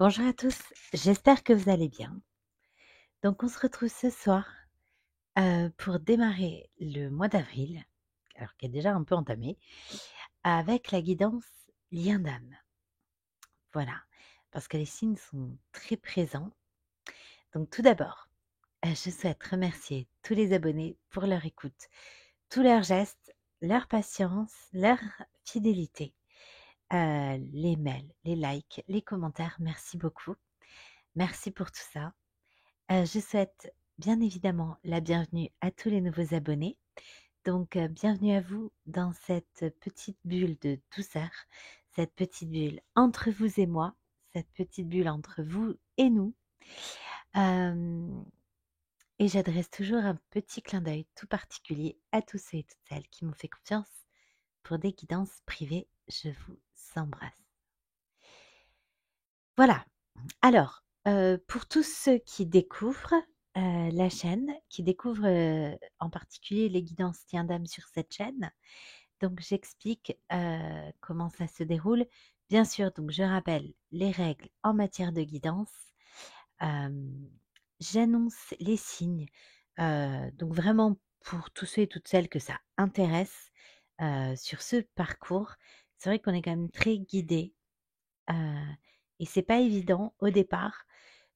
Bonjour à tous, j'espère que vous allez bien. Donc on se retrouve ce soir pour démarrer le mois d'avril, alors qui est déjà un peu entamé, avec la guidance lien d'âme. Voilà, parce que les signes sont très présents. Donc tout d'abord, je souhaite remercier tous les abonnés pour leur écoute, tous leurs gestes, leur patience, leur fidélité, les mails, les likes, les commentaires. Merci beaucoup. Merci pour tout ça. Je souhaite bien évidemment la bienvenue à tous les nouveaux abonnés. Donc, bienvenue à vous dans cette petite bulle de douceur, cette petite bulle entre vous et moi, cette petite bulle entre vous et nous. Hem et j'adresse toujours un petit clin d'œil tout particulier à tous ceux et toutes celles qui m'ont fait confiance pour des guidances privées. Je vous embrasse. Voilà. Alors, pour tous ceux qui découvrent, la chaîne, qui découvrent, en particulier les guidances Tien d'âme sur cette chaîne, donc j'explique, comment ça se déroule. Bien sûr, donc je rappelle les règles en matière de guidance, hem, j'annonce les signes, donc vraiment pour tous ceux et toutes celles que ça intéresse, sur ce parcours. C'est vrai qu'on est quand même très guidés. Heu et c'est pas évident au départ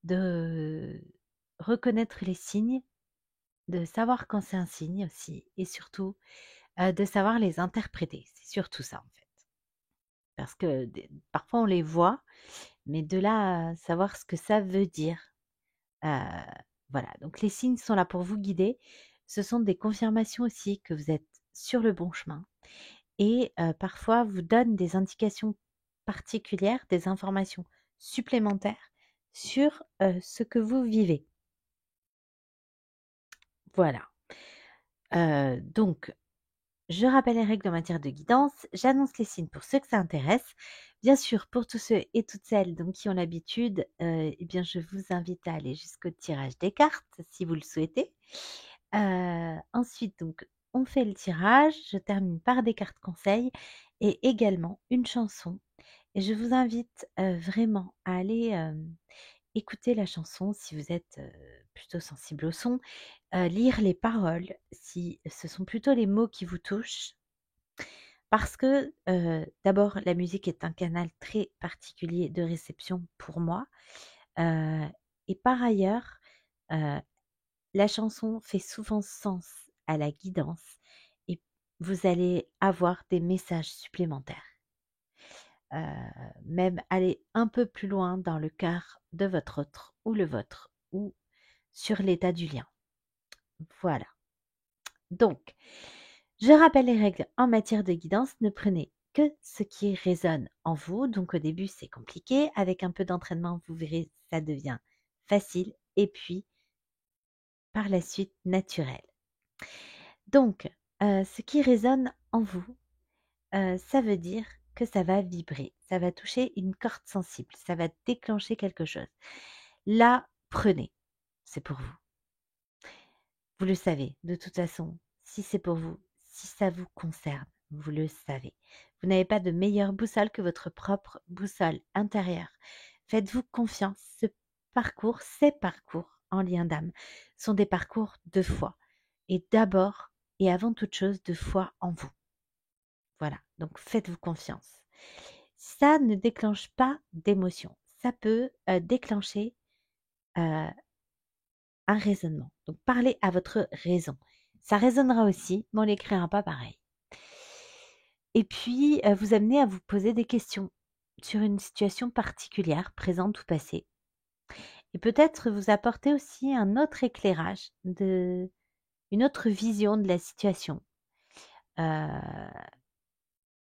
de reconnaître les signes, de savoir quand c'est un signe aussi et surtout, de savoir les interpréter. C'est surtout ça, en fait. Parce que des parfois on les voit, mais de là à savoir ce que ça veut dire, heu, voilà. Donc les signes sont là pour vous guider. Ce sont des confirmations aussi que vous êtes sur le bon chemin et parfois vous donnent des indications particulières, des informations supplémentaires sur, ce que vous vivez. Voilà, donc je rappelle les règles en matière de guidance, j'annonce les signes pour ceux que ça intéresse. Bien sûr, pour tous ceux et toutes celles donc qui ont l'habitude, eh bien je vous invite à aller jusqu'au tirage des cartes si vous le souhaitez. Ensuite donc on fait le tirage, je termine par des cartes conseils et également une chanson et je vous invite, vraiment à aller, écouter la chanson si vous êtes, plutôt sensible au son, lire les paroles si ce sont plutôt les mots qui vous touchent. Parce que, d'abord la musique est un canal très particulier de réception pour moi, heu et par ailleurs, heu, la chanson fait souvent sens à la guidance et vous allez avoir des messages supplémentaires. Même aller un peu plus loin dans le cœur de votre autre ou le vôtre ou sur l'état du lien. Voilà. Donc, je rappelle les règles en matière de guidance. Ne prenez que ce qui résonne en vous. Donc, au début, c'est compliqué. Avec un peu d'entraînement, vous verrez, ça devient facile. Et puis, par la suite, naturel. Donc, ce qui résonne en vous, ça veut dire que ça va vibrer. Ça va toucher une corde sensible. Ça va déclencher quelque chose. Là, prenez. C'est pour vous. Vous le savez, de toute façon, si c'est pour vous, si ça vous concerne, vous le savez. Vous n'avez pas de meilleure boussole que votre propre boussole intérieure. Faites-vous confiance. Ces parcours en lien d'âme sont des parcours de foi. Et d'abord et avant toute chose, de foi en vous. Voilà, donc faites-vous confiance. Ça ne déclenche pas d'émotion. Ça peut déclencher euh, un raisonnement. Donc parlez à votre raison. Ça résonnera aussi, mais on l'écrira pas pareil. Et puis, vous amenez à vous poser des questions sur une situation particulière, présente ou passée. Et peut-être vous apporter aussi un autre éclairage, une autre vision de la situation. Heu,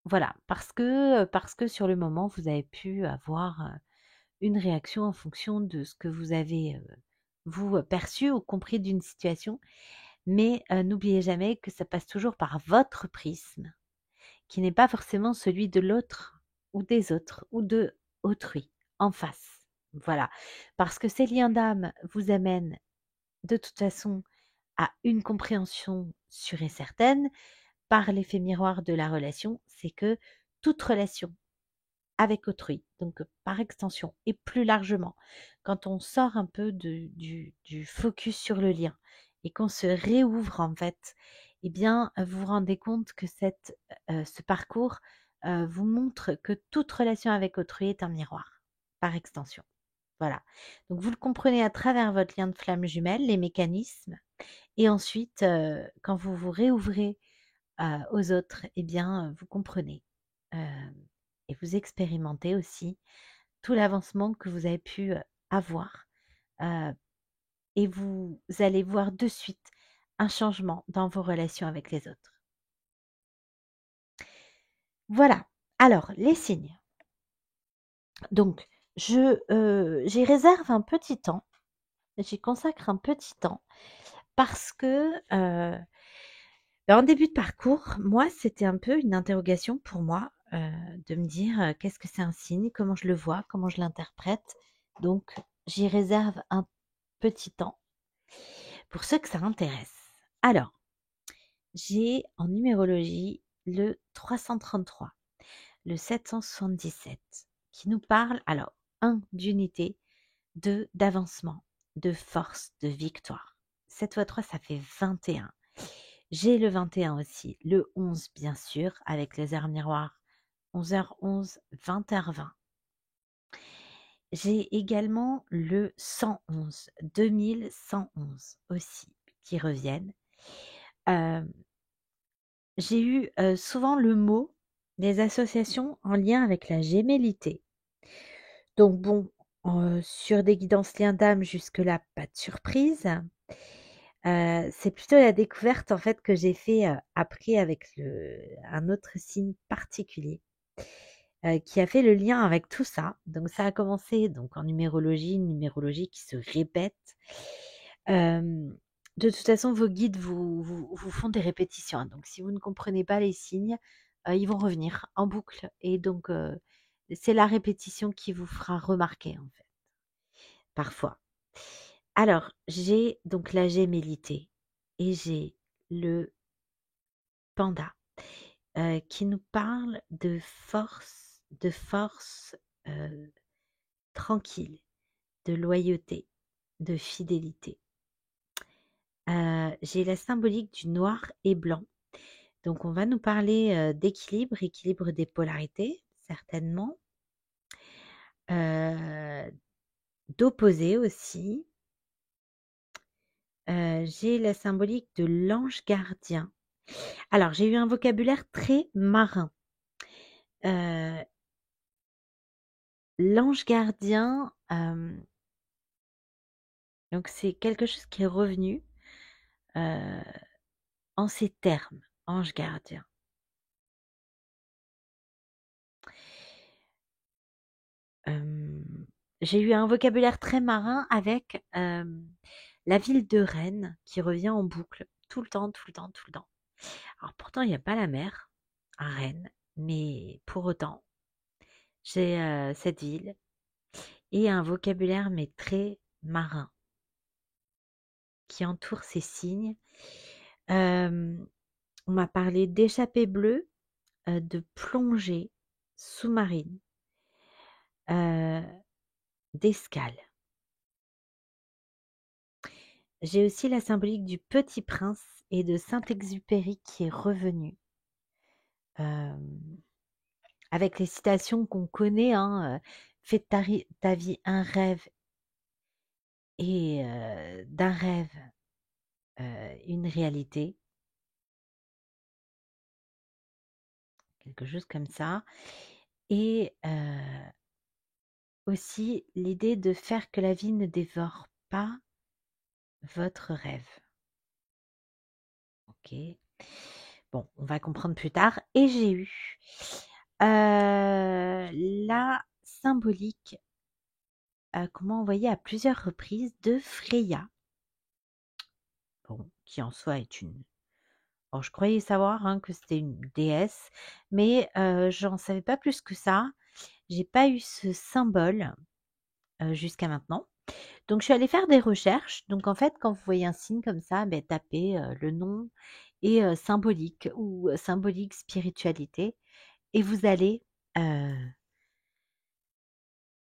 voilà, parce que sur le moment, vous avez pu avoir, une réaction en fonction de ce que vous avez, vous, perçu ou compris d'une situation. Mais n'oubliez jamais que ça passe toujours par votre prisme, qui n'est pas forcément celui de l'autre ou des autres ou de autrui en face. Voilà, parce que ces liens d'âme vous amènent de toute façon à une compréhension sûre et certaine par l'effet miroir de la relation, c'est que toute relation avec autrui, donc par extension et plus largement, quand on sort un peu du focus sur le lien et qu'on se réouvre en fait, eh bien, vous vous rendez compte que ce parcours vous montre que toute relation avec autrui est un miroir, par extension. Voilà. Donc vous le comprenez à travers votre lien de flamme jumelle, les mécanismes, et ensuite, quand vous vous réouvrez aux autres, eh bien, vous comprenez et vous expérimentez aussi tout l'avancement que vous avez pu avoir euh, et vous allez voir de suite un changement dans vos relations avec les autres. Voilà. Alors, les signes. Donc, j'y réserve un petit temps, j'y consacre un petit temps parce que en début de parcours, moi, c'était un peu une interrogation pour moi de me dire qu'est-ce que c'est un signe, comment je le vois, comment je l'interprète. Donc, j'y réserve un petit temps pour ceux que ça intéresse. Alors, j'ai en numérologie le 333, le 777, qui nous parle, alors, 1 d'unité, 2 d'avancement, de force, de victoire. 7 fois 3, ça fait 21. J'ai le 21 aussi, le 11 bien sûr, avec les heures miroirs, 11h11, 20h20. J'ai également le 111, 2111 aussi, qui reviennent. J'ai eu souvent le mot des associations en lien avec la gémellité. Donc bon, sur des guidances liens d'âme, jusque-là, pas de surprise. C'est plutôt la découverte en fait que j'ai fait, après avec un autre signe particulier, qui a fait le lien avec tout ça. Donc ça a commencé donc en numérologie, une numérologie qui se répète. De toute façon, vos guides vous font des répétitions, hein. Donc si vous ne comprenez pas les signes, ils vont revenir en boucle et donc c'est la répétition qui vous fera remarquer en fait, parfois. Alors, j'ai donc la gémellité et j'ai le panda qui nous parle de force tranquille, de loyauté, de fidélité. J'ai la symbolique du noir et blanc. Donc, on va nous parler d'équilibre, équilibre des polarités, certainement. D'opposé aussi. J'ai la symbolique de l'ange gardien. Alors, j'ai eu un vocabulaire très marin. L'ange gardien, donc c'est quelque chose qui est revenu en ces termes, ange gardien. J'ai eu un vocabulaire très marin avec la ville de Rennes qui revient en boucle tout le temps, tout le temps, tout le temps. Alors pourtant, il n'y a pas la mer à Rennes, mais pour autant, j'ai cette ville et un vocabulaire mais très marin qui entoure ces signes. On m'a parlé d'échappée bleue, de plongée sous-marine, d'escale. J'ai aussi la symbolique du Petit Prince et de Saint-Exupéry qui est revenu. Avec les citations qu'on connaît, hein, fais de ta vie un rêve et d'un rêve une réalité. Quelque chose comme ça. Et aussi l'idée de faire que la vie ne dévore pas votre rêve. Ok. Bon, on va comprendre plus tard. Et j'ai eu la symbolique qu'on m'a envoyée à plusieurs reprises de Freya. Bon, qui en soi est une... Alors, je croyais savoir hein, que c'était une déesse, mais j'en savais pas plus que ça. J'ai pas eu ce symbole jusqu'à maintenant. Donc, je suis allée faire des recherches. Donc, en fait, quand vous voyez un signe comme ça, ben, tapez le nom et symbolique ou symbolique spiritualité et vous allez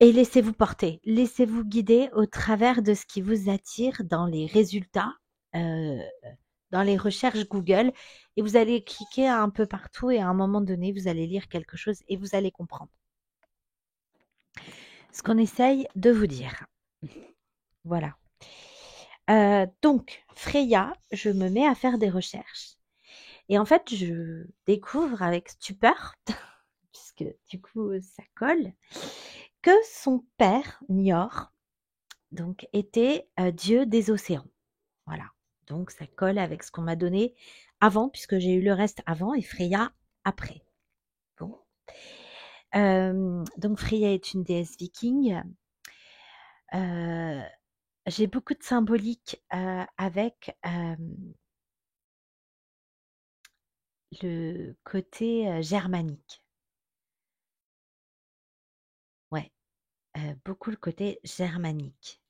Et laissez-vous porter, laissez-vous guider au travers de ce qui vous attire dans les résultats, dans les recherches Google, et vous allez cliquer un peu partout et à un moment donné, vous allez lire quelque chose et vous allez comprendre ce qu'on essaye de vous dire. Voilà. Donc, Freya, je me mets à faire des recherches et en fait, je découvre avec stupeur, puisque du coup, ça colle, que son père, Nior, donc, était dieu des océans. Voilà. Donc, ça colle avec ce qu'on m'a donné avant, puisque j'ai eu le reste avant et Freya après. Bon. Donc, Freya est une déesse viking. J'ai beaucoup de symbolique avec le côté germanique. Ouais, beaucoup le côté germanique.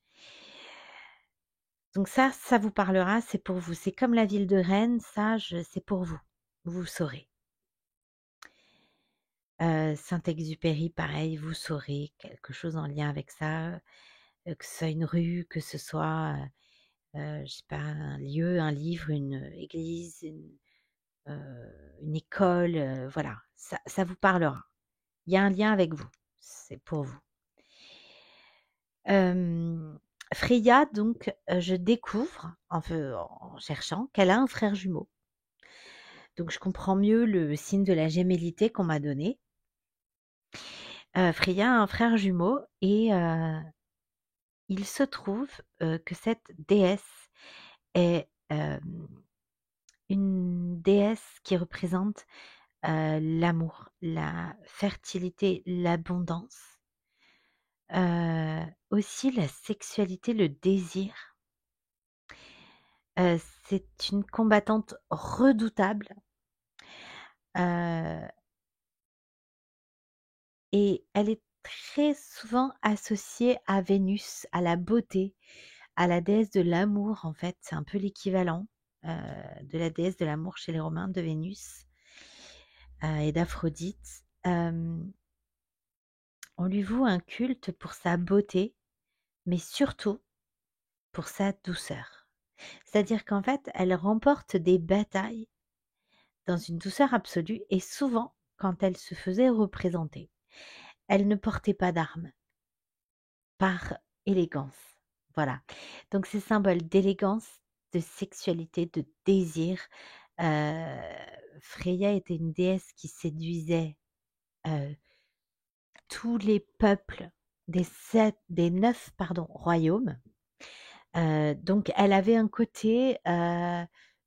Donc ça vous parlera, c'est pour vous. C'est comme la ville de Rennes, c'est pour vous. Vous saurez. Saint-Exupéry, pareil, vous saurez quelque chose en lien avec ça, que ce soit une rue, que ce soit, je sais pas, un lieu, un livre, une église, une école, voilà, ça vous parlera. Il y a un lien avec vous, c'est pour vous. Freya, donc, je découvre, en cherchant, qu'elle a un frère jumeau. Donc je comprends mieux le signe de la gémellité qu'on m'a donné. Freya a un frère jumeau et il se trouve, que cette déesse est, une déesse qui représente, l'amour, la fertilité, l'abondance, aussi la sexualité, le désir. C'est une combattante redoutable, heu et elle est très souvent associée à Vénus, à la beauté, à la déesse de l'amour, en fait. C'est un peu l'équivalent, de la déesse de l'amour chez les Romains, de Vénus, et d'Aphrodite. On lui voue un culte pour sa beauté, mais surtout pour sa douceur. C'est-à-dire qu'en fait, elle remporte des batailles dans une douceur absolue et souvent, quand elle se faisait représenter, elle ne portait pas d'armes, par élégance. Voilà. Donc ces symboles d'élégance, de sexualité, de désir. Heu, Freya était une déesse qui séduisait, heu, tous les peuples des 9 royaumes. Donc elle avait un côté,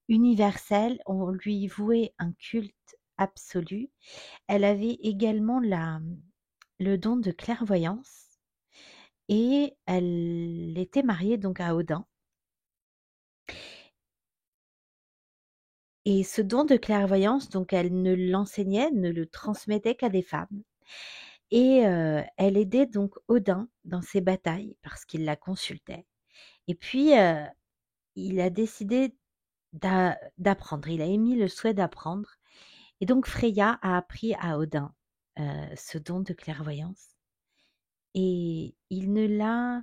universel, on lui vouait un culte absolu. Elle avait également le don de clairvoyance et elle était mariée donc à Odin et ce don de clairvoyance, donc elle ne l'enseignait, ne le transmettait qu'à des femmes et elle aidait donc Odin dans ses batailles parce qu'il la consultait et puis, il a décidé d'apprendre. Il a émis le souhait d'apprendre et donc Freya a appris à Odin, ce don de clairvoyance et il ne l'a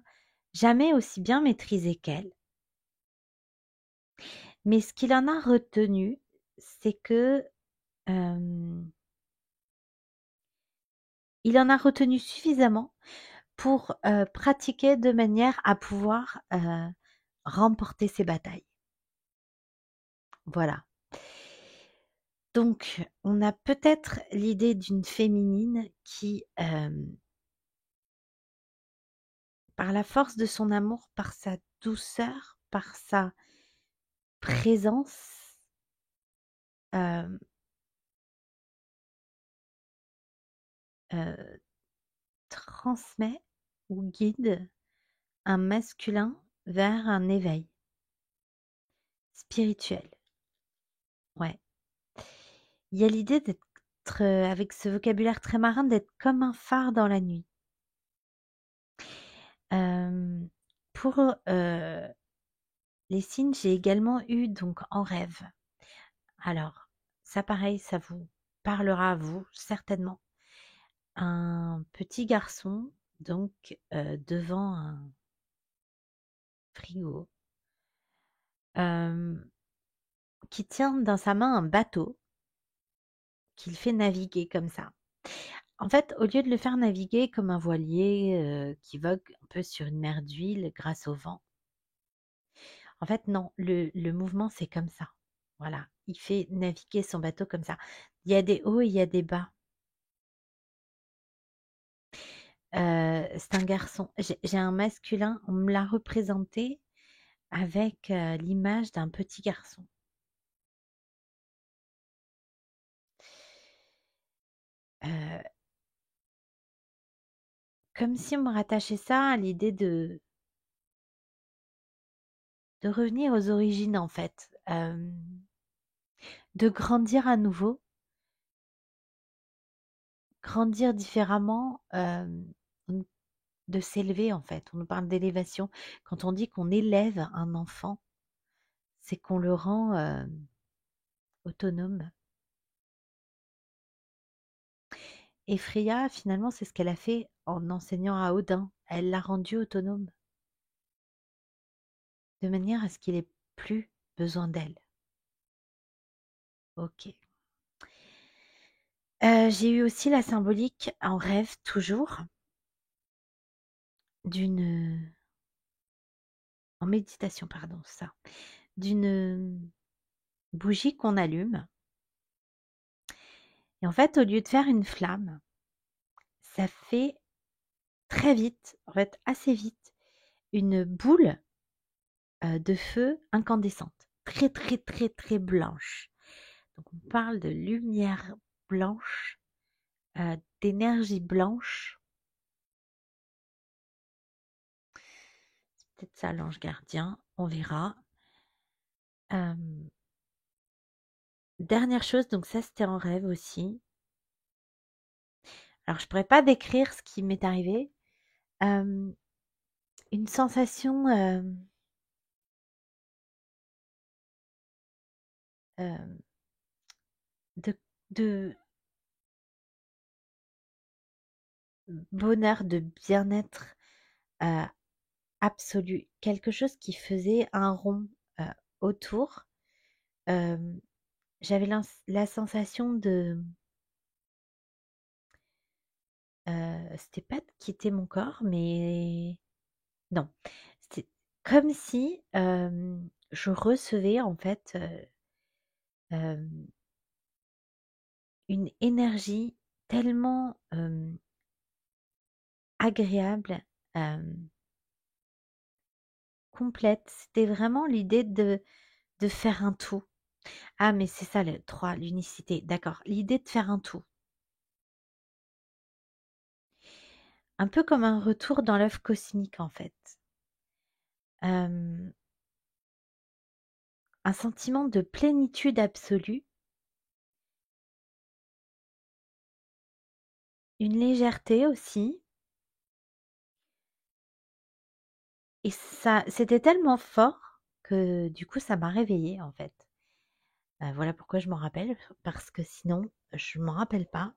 jamais aussi bien maîtrisé qu'elle. Mais ce qu'il en a retenu, c'est que, il en a retenu suffisamment pour, pratiquer de manière à pouvoir, remporter ses batailles. Voilà. Donc on a peut-être l'idée d'une féminine qui, par la force de son amour, par sa douceur, par sa présence, hem, heu, transmet ou guide un masculin vers un éveil spirituel. Ouais. Il y a l'idée d'être, avec ce vocabulaire très marin, d'être comme un phare dans la nuit. Pour, les signes, j'ai également eu donc en rêve. Alors, ça pareil, ça vous parlera à vous certainement. Un petit garçon donc devant un frigo, qui tient dans sa main un bateau qu'il fait naviguer comme ça. En fait, au lieu de le faire naviguer comme un voilier qui vogue un peu sur une mer d'huile grâce au vent, en fait, non, le mouvement, c'est comme ça. Voilà, il fait naviguer son bateau comme ça. Il y a des hauts et il y a des bas. C'est un garçon. J'ai un masculin, on me l'a représenté avec l'image d'un petit garçon. Euh, Comme si on me rattachait ça à l'idée de revenir aux origines, en fait. De grandir à nouveau, grandir différemment, de s'élever, en fait. On nous parle d'élévation. Quand on dit qu'on élève un enfant, c'est qu'on le rend autonome. Et Freya, finalement, c'est ce qu'elle a fait en enseignant à Odin. Elle l'a rendu autonome, de manière à ce qu'il ait plus besoin d'elle. Ok. J'ai eu aussi la symbolique en rêve, toujours, d'une... En méditation, pardon, ça. D'une bougie qu'on allume. Et en fait, au lieu de faire une flamme, ça fait très vite, en fait assez vite, une boule de feu incandescente, très très très très blanche. Donc on parle de lumière blanche, d'énergie blanche. C'est peut-être ça l'ange gardien, on verra. Dernière chose, donc ça c'était en rêve aussi. Alors je pourrais pas décrire ce qui m'est arrivé. Une sensation euh, de, de bonheur, de bien-être euh, absolu. Quelque chose qui faisait un rond autour. Euh, J'avais la sensation de... c'était pas de quitter mon corps, mais non. C'était comme si je recevais en fait une énergie tellement agréable, complète. C'était vraiment l'idée de faire un tout. Ah, mais c'est ça le 3, l'unicité. D'accord. L'idée de faire un tout. Un peu comme un retour dans l'œuf cosmique en fait. Un sentiment de plénitude absolue, une légèreté aussi. Et ça, c'était tellement fort que du coup, ça m'a réveillée en fait. Voilà pourquoi je m'en rappelle, parce que sinon, je m'en rappelle pas.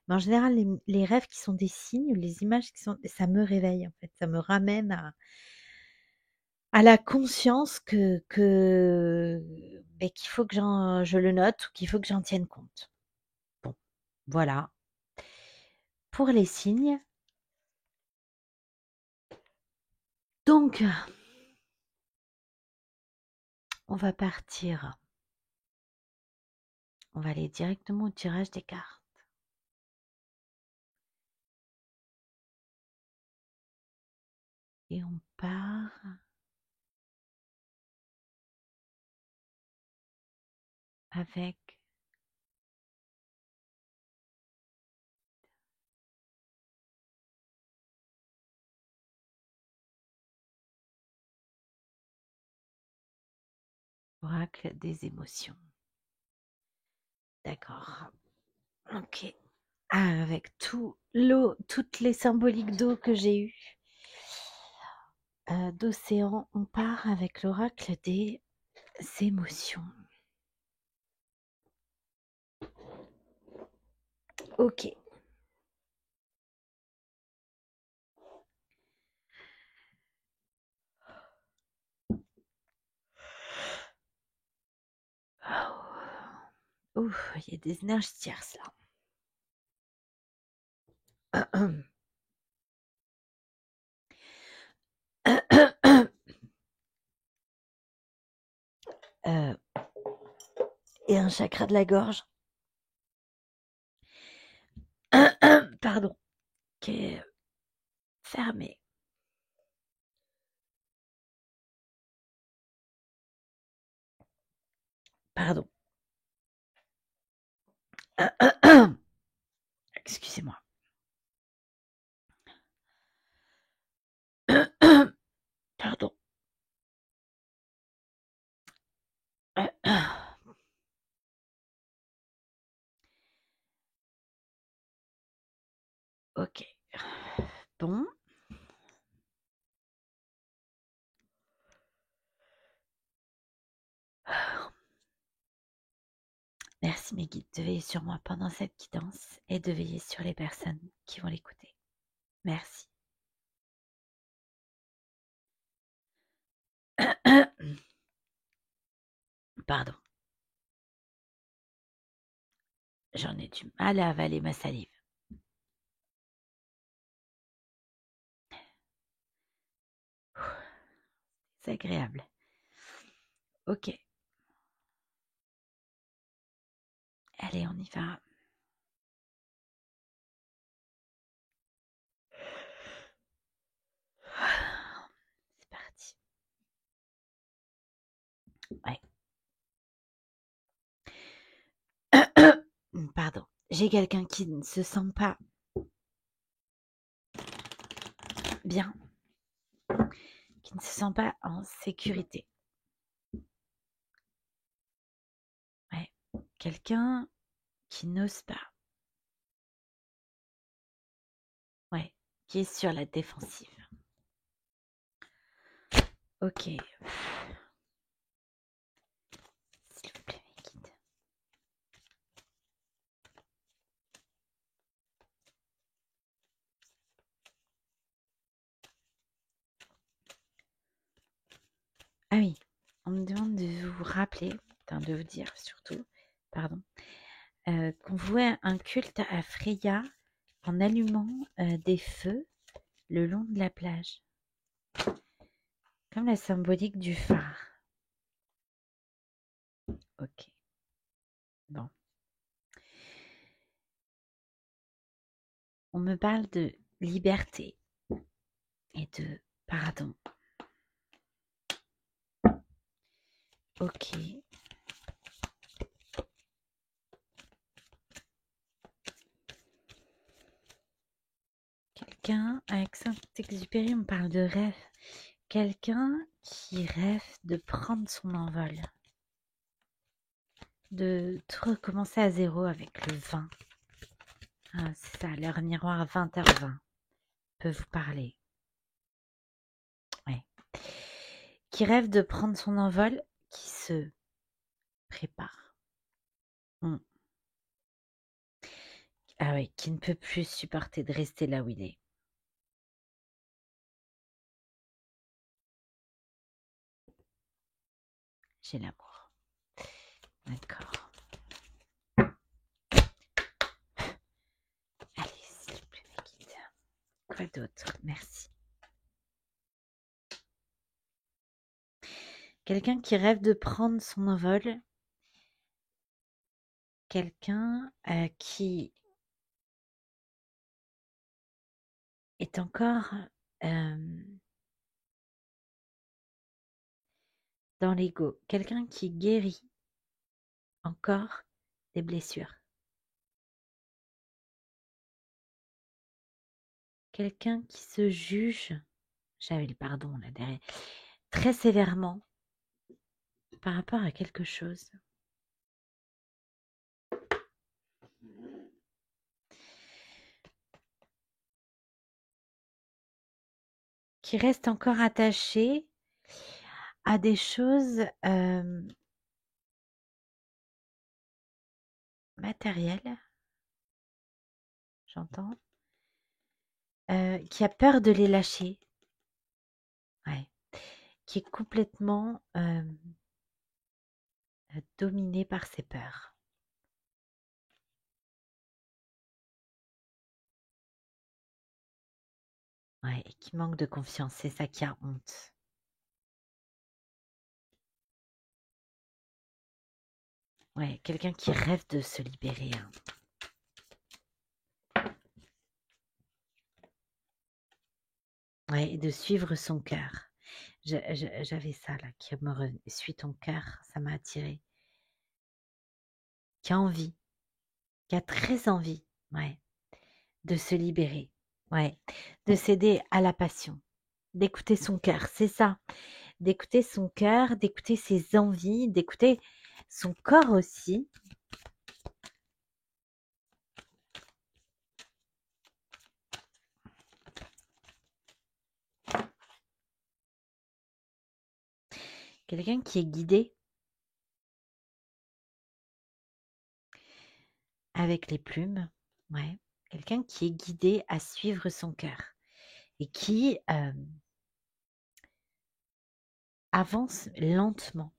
Mais en général, les rêves qui sont des signes, les images qui sont, ça me réveille en fait. Ça me ramène à la conscience qu'il faut que je le note ou qu'il faut que j'en tienne compte. Bon, voilà. Pour les signes. Donc, on va partir. On va aller directement au tirage des cartes. Et on part avec l'oracle des émotions. D'accord. Ok. Ah, avec tout l'eau, toutes les symboliques d'eau que j'ai eues, d'océan, on part avec l'oracle des émotions. Ok. Ouf, il y a des énergies tierces là. Et un chakra de la gorge. Pardon. Qui est fermé. Pardon. Excusez-moi. Pardon. Ok. Bon. Merci mes guides de veiller sur moi pendant cette guidance et de veiller sur les personnes qui vont l'écouter. Merci. Pardon. J'en ai du mal à avaler ma salive. C'est agréable. Ok. Allez, on y va. C'est parti. Ouais. Pardon. J'ai quelqu'un qui ne se sent pas bien, qui ne se sent pas en sécurité. Ouais. Quelqu'un qui n'ose pas. Ouais. Qui est sur la défensive. Ok. S'il vous plaît, mes guides. Ah oui, on me demande de vous rappeler, de vous dire surtout, pardon, qu'on vouait un culte à Freya en allumant des feux le long de la plage, comme la symbolique du phare. Ok. Bon. On me parle de liberté et de pardon. Ok. Quelqu'un, avec Saint-Exupéry, on parle de rêve. Quelqu'un qui rêve de prendre son envol, de tout recommencer à zéro avec le vin. Ah, c'est ça, l'heure miroir 20h20 peut vous parler. Ouais. Qui rêve de prendre son envol, qui se prépare. Ah oui, qui ne peut plus supporter de rester là où il est. J'ai l'amour. D'accord. Allez, s'il vous plaît, mes guides. Quoi d'autre? Merci. Quelqu'un qui rêve de prendre son envol. Quelqu'un qui est encore dans l'ego. Quelqu'un qui guérit encore des blessures. Quelqu'un qui se juge, j'avais le pardon là derrière, très sévèrement par rapport à quelque chose. Qui reste encore attaché à des choses matérielles, j'entends, qui a peur de les lâcher, ouais, qui est complètement dominé par ses peurs. Ouais, et qui manque de confiance, c'est ça qui a honte. Ouais, quelqu'un qui rêve de se libérer, hein. Ouais, et de suivre son cœur. J'avais ça là qui me revenait. Suis ton cœur, ça m'a attiré. Qui a envie, qui a très envie, ouais, de se libérer, ouais, de céder à la passion, d'écouter son cœur, c'est ça, d'écouter son cœur, d'écouter ses envies, d'écouter son corps aussi. Quelqu'un qui est guidé avec les plumes, ouais, quelqu'un qui est guidé à suivre son cœur et qui avance lentement.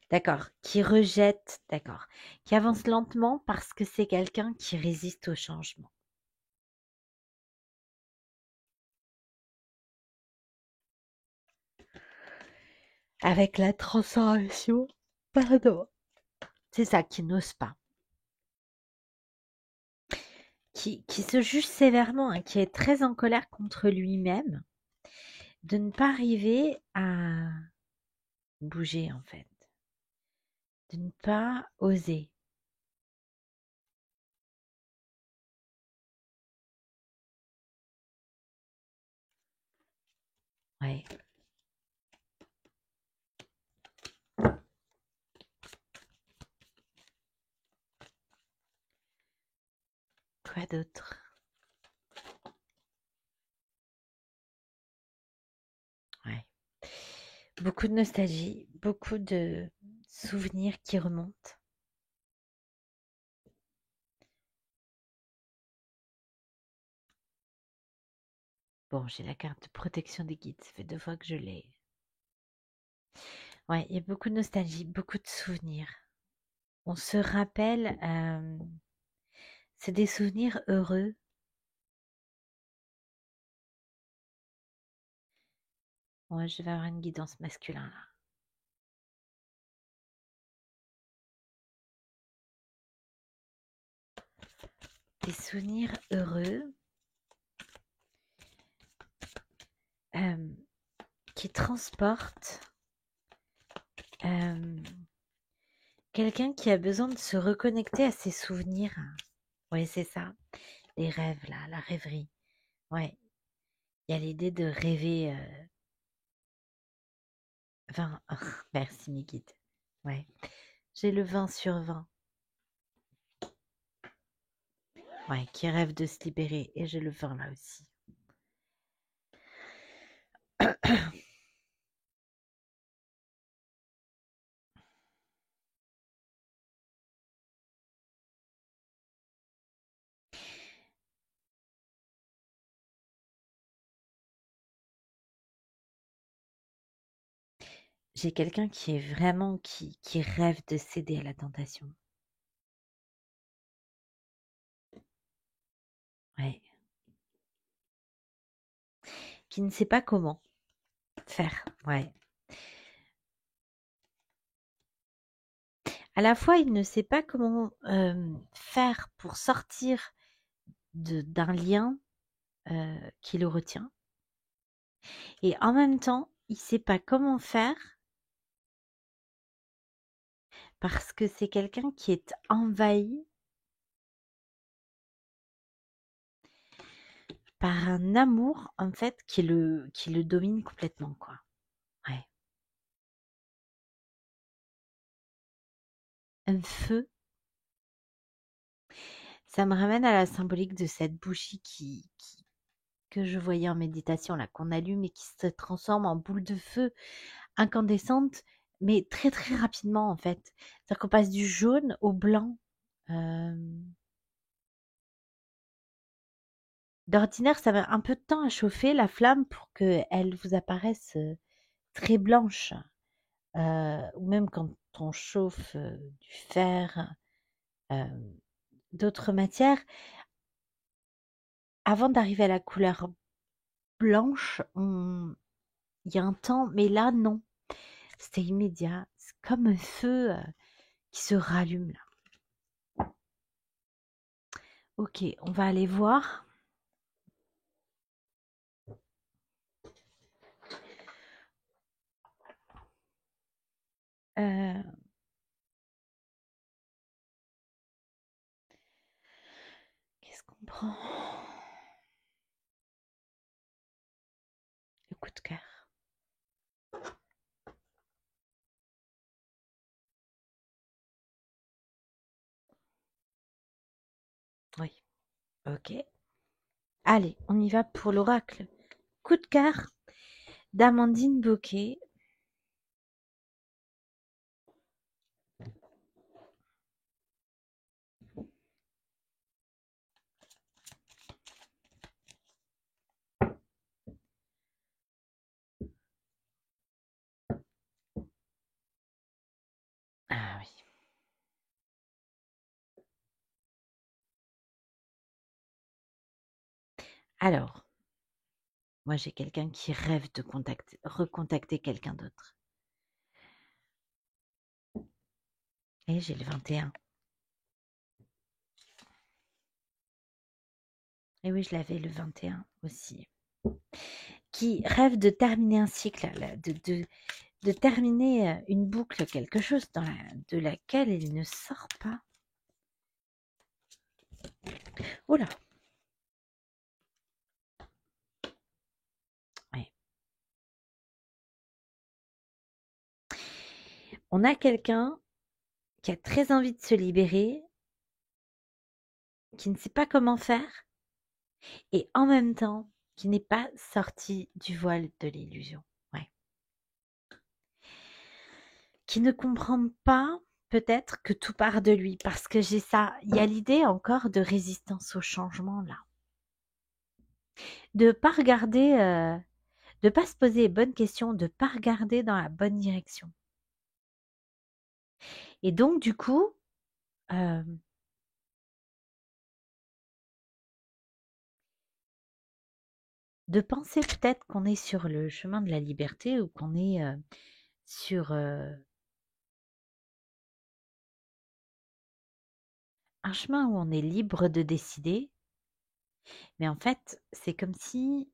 D'accord, qui rejette, d'accord, qui avance lentement parce que c'est quelqu'un qui résiste au changement. Avec la transformation, pardon, c'est ça, qui n'ose pas, qui se juge sévèrement, hein, qui est très en colère contre lui-même, de ne pas arriver à bouger en fait, de ne pas oser. Ouais. Quoi d'autre? Ouais. Beaucoup de nostalgie, beaucoup de souvenirs qui remontent. Bon, j'ai la carte de protection des guides, ça fait 2 fois que je l'ai. Ouais, il y a beaucoup de nostalgie, beaucoup de souvenirs. On se rappelle, c'est des souvenirs heureux. Ouais, je vais avoir une guidance masculin là. Des souvenirs heureux qui transportent quelqu'un qui a besoin de se reconnecter à ses souvenirs. Oui, c'est ça. Les rêves là, la rêverie. Ouais, il y a l'idée de rêver 20. Merci mes guides. Ouais, j'ai le 20 sur 20. Ouais, qui rêve de se libérer et j'ai le 20 là aussi. J'ai quelqu'un qui est vraiment qui rêve de céder à la tentation. Ouais. Qui ne sait pas comment faire. Ouais. À la fois, il ne sait pas comment faire pour sortir d'un lien qui le retient. Et en même temps, il ne sait pas comment faire parce que c'est quelqu'un qui est envahi par un amour, en fait, qui le domine complètement, quoi. Ouais. Un feu. Ça me ramène à la symbolique de cette bougie que je voyais en méditation, là, qu'on allume et qui se transforme en boule de feu incandescente, mais très très rapidement en fait. C'est-à-dire qu'on passe du jaune au blanc. Euh, D'ordinaire, ça met un peu de temps à chauffer la flamme pour qu'elle vous apparaisse très blanche. Ou même quand on chauffe du fer, euh, d'autres matières. Avant d'arriver à la couleur blanche, il y a un temps, mais là, non. C'était immédiat. C'est comme un feu qui se rallume là. Ok, on va aller voir. Qu'est-ce qu'on prend? Le coup de cœur. Oui, ok. Allez, on y va pour l'oracle. Coup de cœur d'Amandine Bocquet. Ah oui. Alors, moi j'ai quelqu'un qui rêve de recontacter quelqu'un d'autre. Et j'ai le 21. Et oui, je l'avais le 21 aussi. Qui rêve de terminer un cycle, de terminer une boucle, quelque chose de laquelle il ne sort pas. Oh là. Ouais. On a quelqu'un qui a très envie de se libérer, qui ne sait pas comment faire, et en même temps, qui n'est pas sorti du voile de l'illusion. Ouais. Qui ne comprend pas peut-être que tout part de lui, parce que j'ai ça. Il y a l'idée encore de résistance au changement là. De pas regarder, de pas se poser les bonnes questions, de pas regarder dans la bonne direction. Et donc du coup, de penser peut-être qu'on est sur le chemin de la liberté ou qu'on est sur un chemin où on est libre de décider, mais en fait, c'est comme si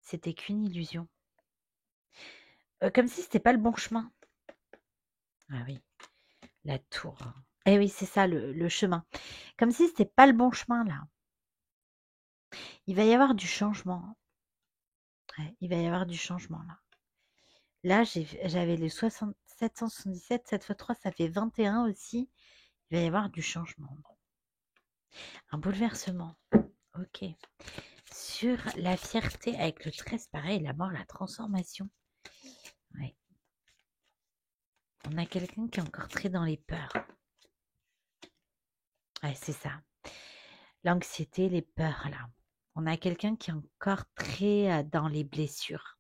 c'était qu'une illusion. Comme si c'était pas le bon chemin. Ah oui, la tour. Eh oui, c'est ça le chemin. Comme si c'était pas le bon chemin là. Il va y avoir du changement. Ouais, il va y avoir du changement là. Là, j'avais le 777, 7 x 3, ça fait 21 aussi. Il va y avoir du changement. Un bouleversement. Ok. Sur la fierté avec le 13, pareil, la mort, la transformation. Ouais. On a quelqu'un qui est encore très dans les peurs. Ouais, c'est ça. L'anxiété, les peurs, là. On a quelqu'un qui est encore très dans les blessures.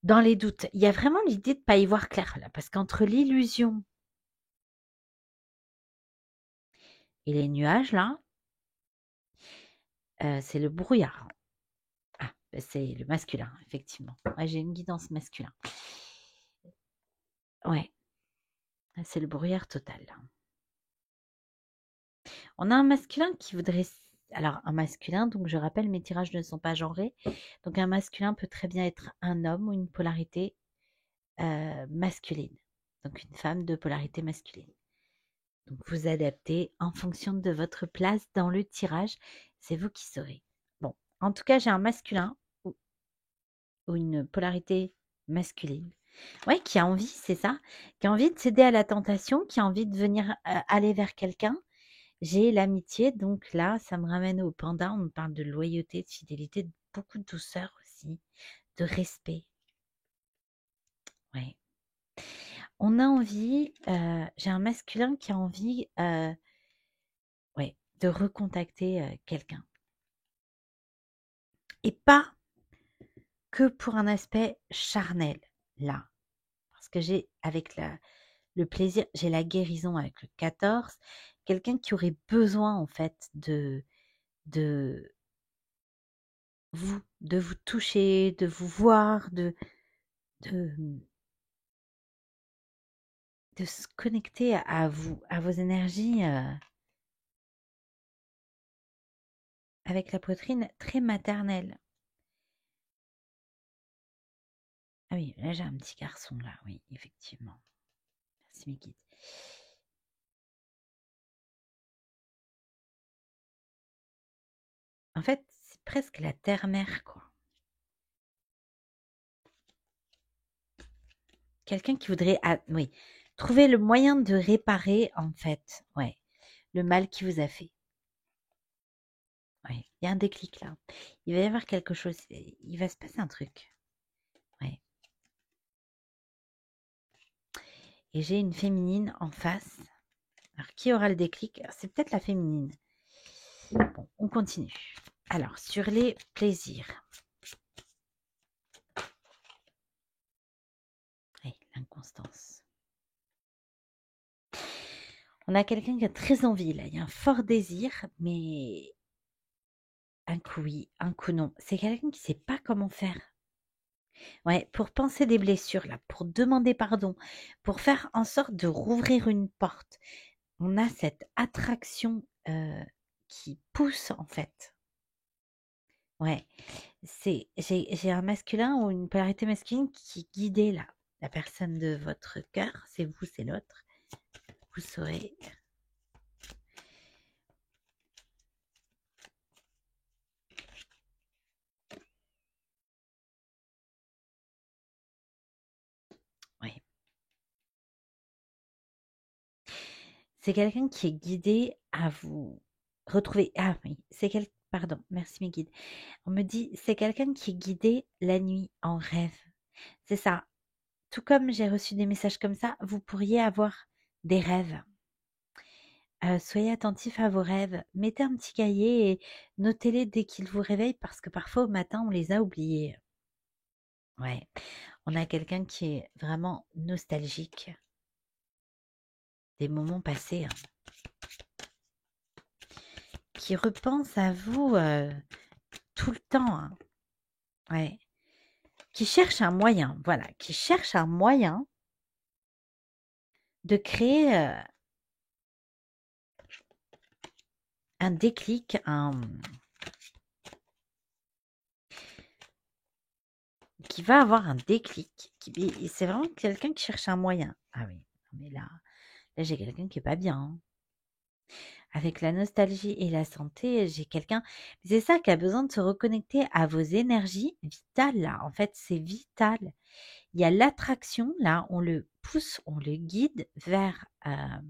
Dans les doutes. Il y a vraiment l'idée de ne pas y voir clair, là. Parce qu'entre l'illusion et les nuages, là, c'est le brouillard. Ah, ben c'est le masculin, effectivement. Ouais, j'ai une guidance masculin. Ouais, c'est le brouillard total. Là. On a un masculin qui voudrait... Alors, un masculin, donc je rappelle, mes tirages ne sont pas genrés. Donc, un masculin peut très bien être un homme ou une polarité masculine. Donc, une femme de polarité masculine. Donc, vous adaptez en fonction de votre place dans le tirage. C'est vous qui saurez. Bon, en tout cas, j'ai un masculin ou une polarité masculine. Ouais, qui a envie, c'est ça, qui a envie de céder à la tentation, qui a envie de venir aller vers quelqu'un. J'ai l'amitié, donc là, ça me ramène au panda. On me parle de loyauté, de fidélité, de beaucoup de douceur aussi, de respect. Ouais. On a envie, j'ai un masculin qui a envie ouais, de recontacter quelqu'un. Et pas que pour un aspect charnel, là. parce que j'ai avec le plaisir, j'ai la guérison avec le 14, quelqu'un qui aurait besoin en fait de vous toucher, de vous voir, de, de se connecter à vous, à vos énergies avec la poitrine très maternelle. Ah oui, là j'ai un petit garçon là, oui, effectivement. Merci mes guides. En fait, c'est presque la terre-mère, quoi. Quelqu'un qui voudrait, oui, trouver le moyen de réparer, en fait, ouais, le mal qui vous a fait. Ouais, il y a un déclic là. Il va y avoir quelque chose, il va se passer un truc. Ouais. Et j'ai une féminine en face. Alors, qui aura le déclic? C'est peut-être la féminine. Bon, on continue. Alors, sur les plaisirs. Ouais, l'inconstance. On a quelqu'un qui a très envie là. Il y a un fort désir, mais un coup oui, un coup non. C'est quelqu'un qui ne sait pas comment faire. Ouais, pour penser des blessures là, pour demander pardon, pour faire en sorte de rouvrir une porte. On a cette attraction qui pousse en fait. Ouais, j'ai un masculin ou une polarité masculine qui guidait là, la personne de votre cœur. C'est vous, c'est l'autre. Vous saurez. Ouais. C'est quelqu'un qui est guidé à vous retrouver. Ah oui, c'est quelqu'un. Pardon, merci mes guides. On me dit, c'est quelqu'un qui est guidé la nuit en rêve. C'est ça. Tout comme j'ai reçu des messages comme ça, vous pourriez avoir des rêves. Soyez attentifs à vos rêves. Mettez un petit cahier et notez-les dès qu'ils vous réveillent parce que parfois au matin, on les a oubliés. Ouais, on a quelqu'un qui est vraiment nostalgique des moments passés, qui repense à vous tout le temps. Ouais, qui cherche un moyen, voilà, qui cherche un moyen de créer un déclic, qui va avoir un déclic. C'est vraiment quelqu'un qui cherche un moyen. Ah oui, mais là j'ai quelqu'un qui est pas bien. Avec la nostalgie et la santé, j'ai quelqu'un. C'est ça qui a besoin de se reconnecter à vos énergies vitales. Là, en fait, c'est vital. Il y a l'attraction. Là, on le pousse, on le guide vers à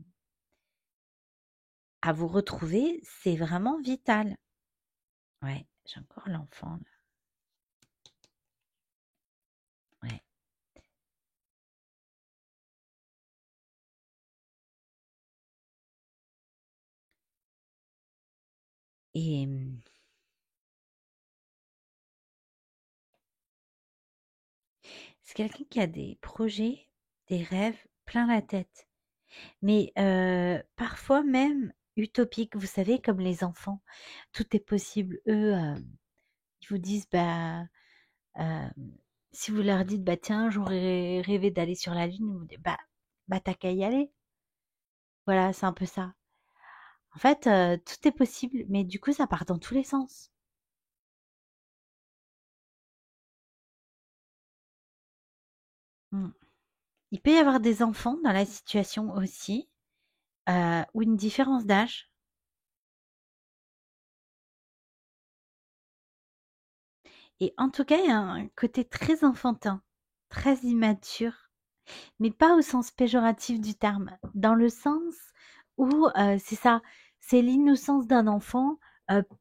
vous retrouver. C'est vraiment vital. Ouais, j'ai encore l'enfant là. Ouais. Et c'est quelqu'un qui a des projets, des rêves plein la tête. Mais parfois même utopiques, vous savez, comme les enfants, tout est possible. Eux, ils vous disent, bah, si vous leur dites, bah tiens, j'aurais rêvé d'aller sur la Lune, ils vous disent, bah t'as qu'à y aller. Voilà, c'est un peu ça. En fait, tout est possible, mais du coup, ça part dans tous les sens. Mm. Il peut y avoir des enfants dans la situation aussi, ou une différence d'âge. Et en tout cas, il y a un côté très enfantin, très immature, mais pas au sens péjoratif du terme, dans le sens où c'est ça, c'est l'innocence d'un enfant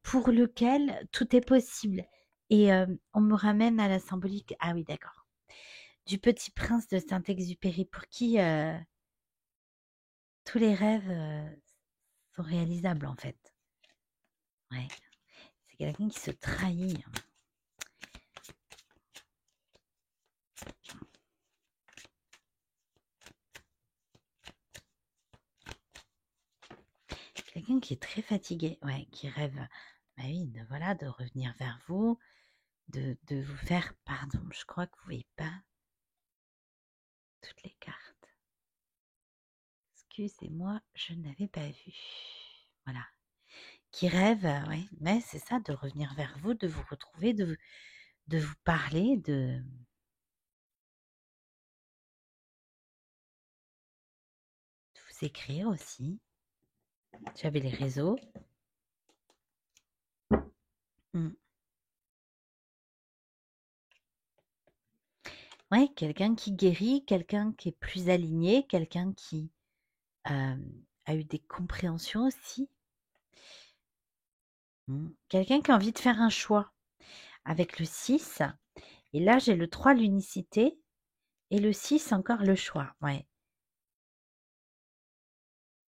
pour lequel tout est possible. Et on me ramène à la symbolique, ah oui d'accord, du Petit Prince de Saint-Exupéry pour qui tous les rêves sont réalisables en fait. Ouais, c'est quelqu'un qui se trahit. quelqu'un qui est très fatigué, ouais, qui rêve, bah oui, voilà, de revenir vers vous, de vous faire pardon. Je crois que vous voyez pas toutes les cartes. Excusez-moi, je n'avais pas vu. Voilà. Qui rêve, ouais, mais c'est ça, de revenir vers vous, de vous retrouver, de vous parler, de vous écrire aussi. J'avais les réseaux. Ouais, quelqu'un qui guérit, quelqu'un qui est plus aligné, quelqu'un qui a eu des compréhensions aussi. Quelqu'un qui a envie de faire un choix avec le 6. Et là, j'ai le 3, l'unicité, et le 6, encore le choix. Ouais.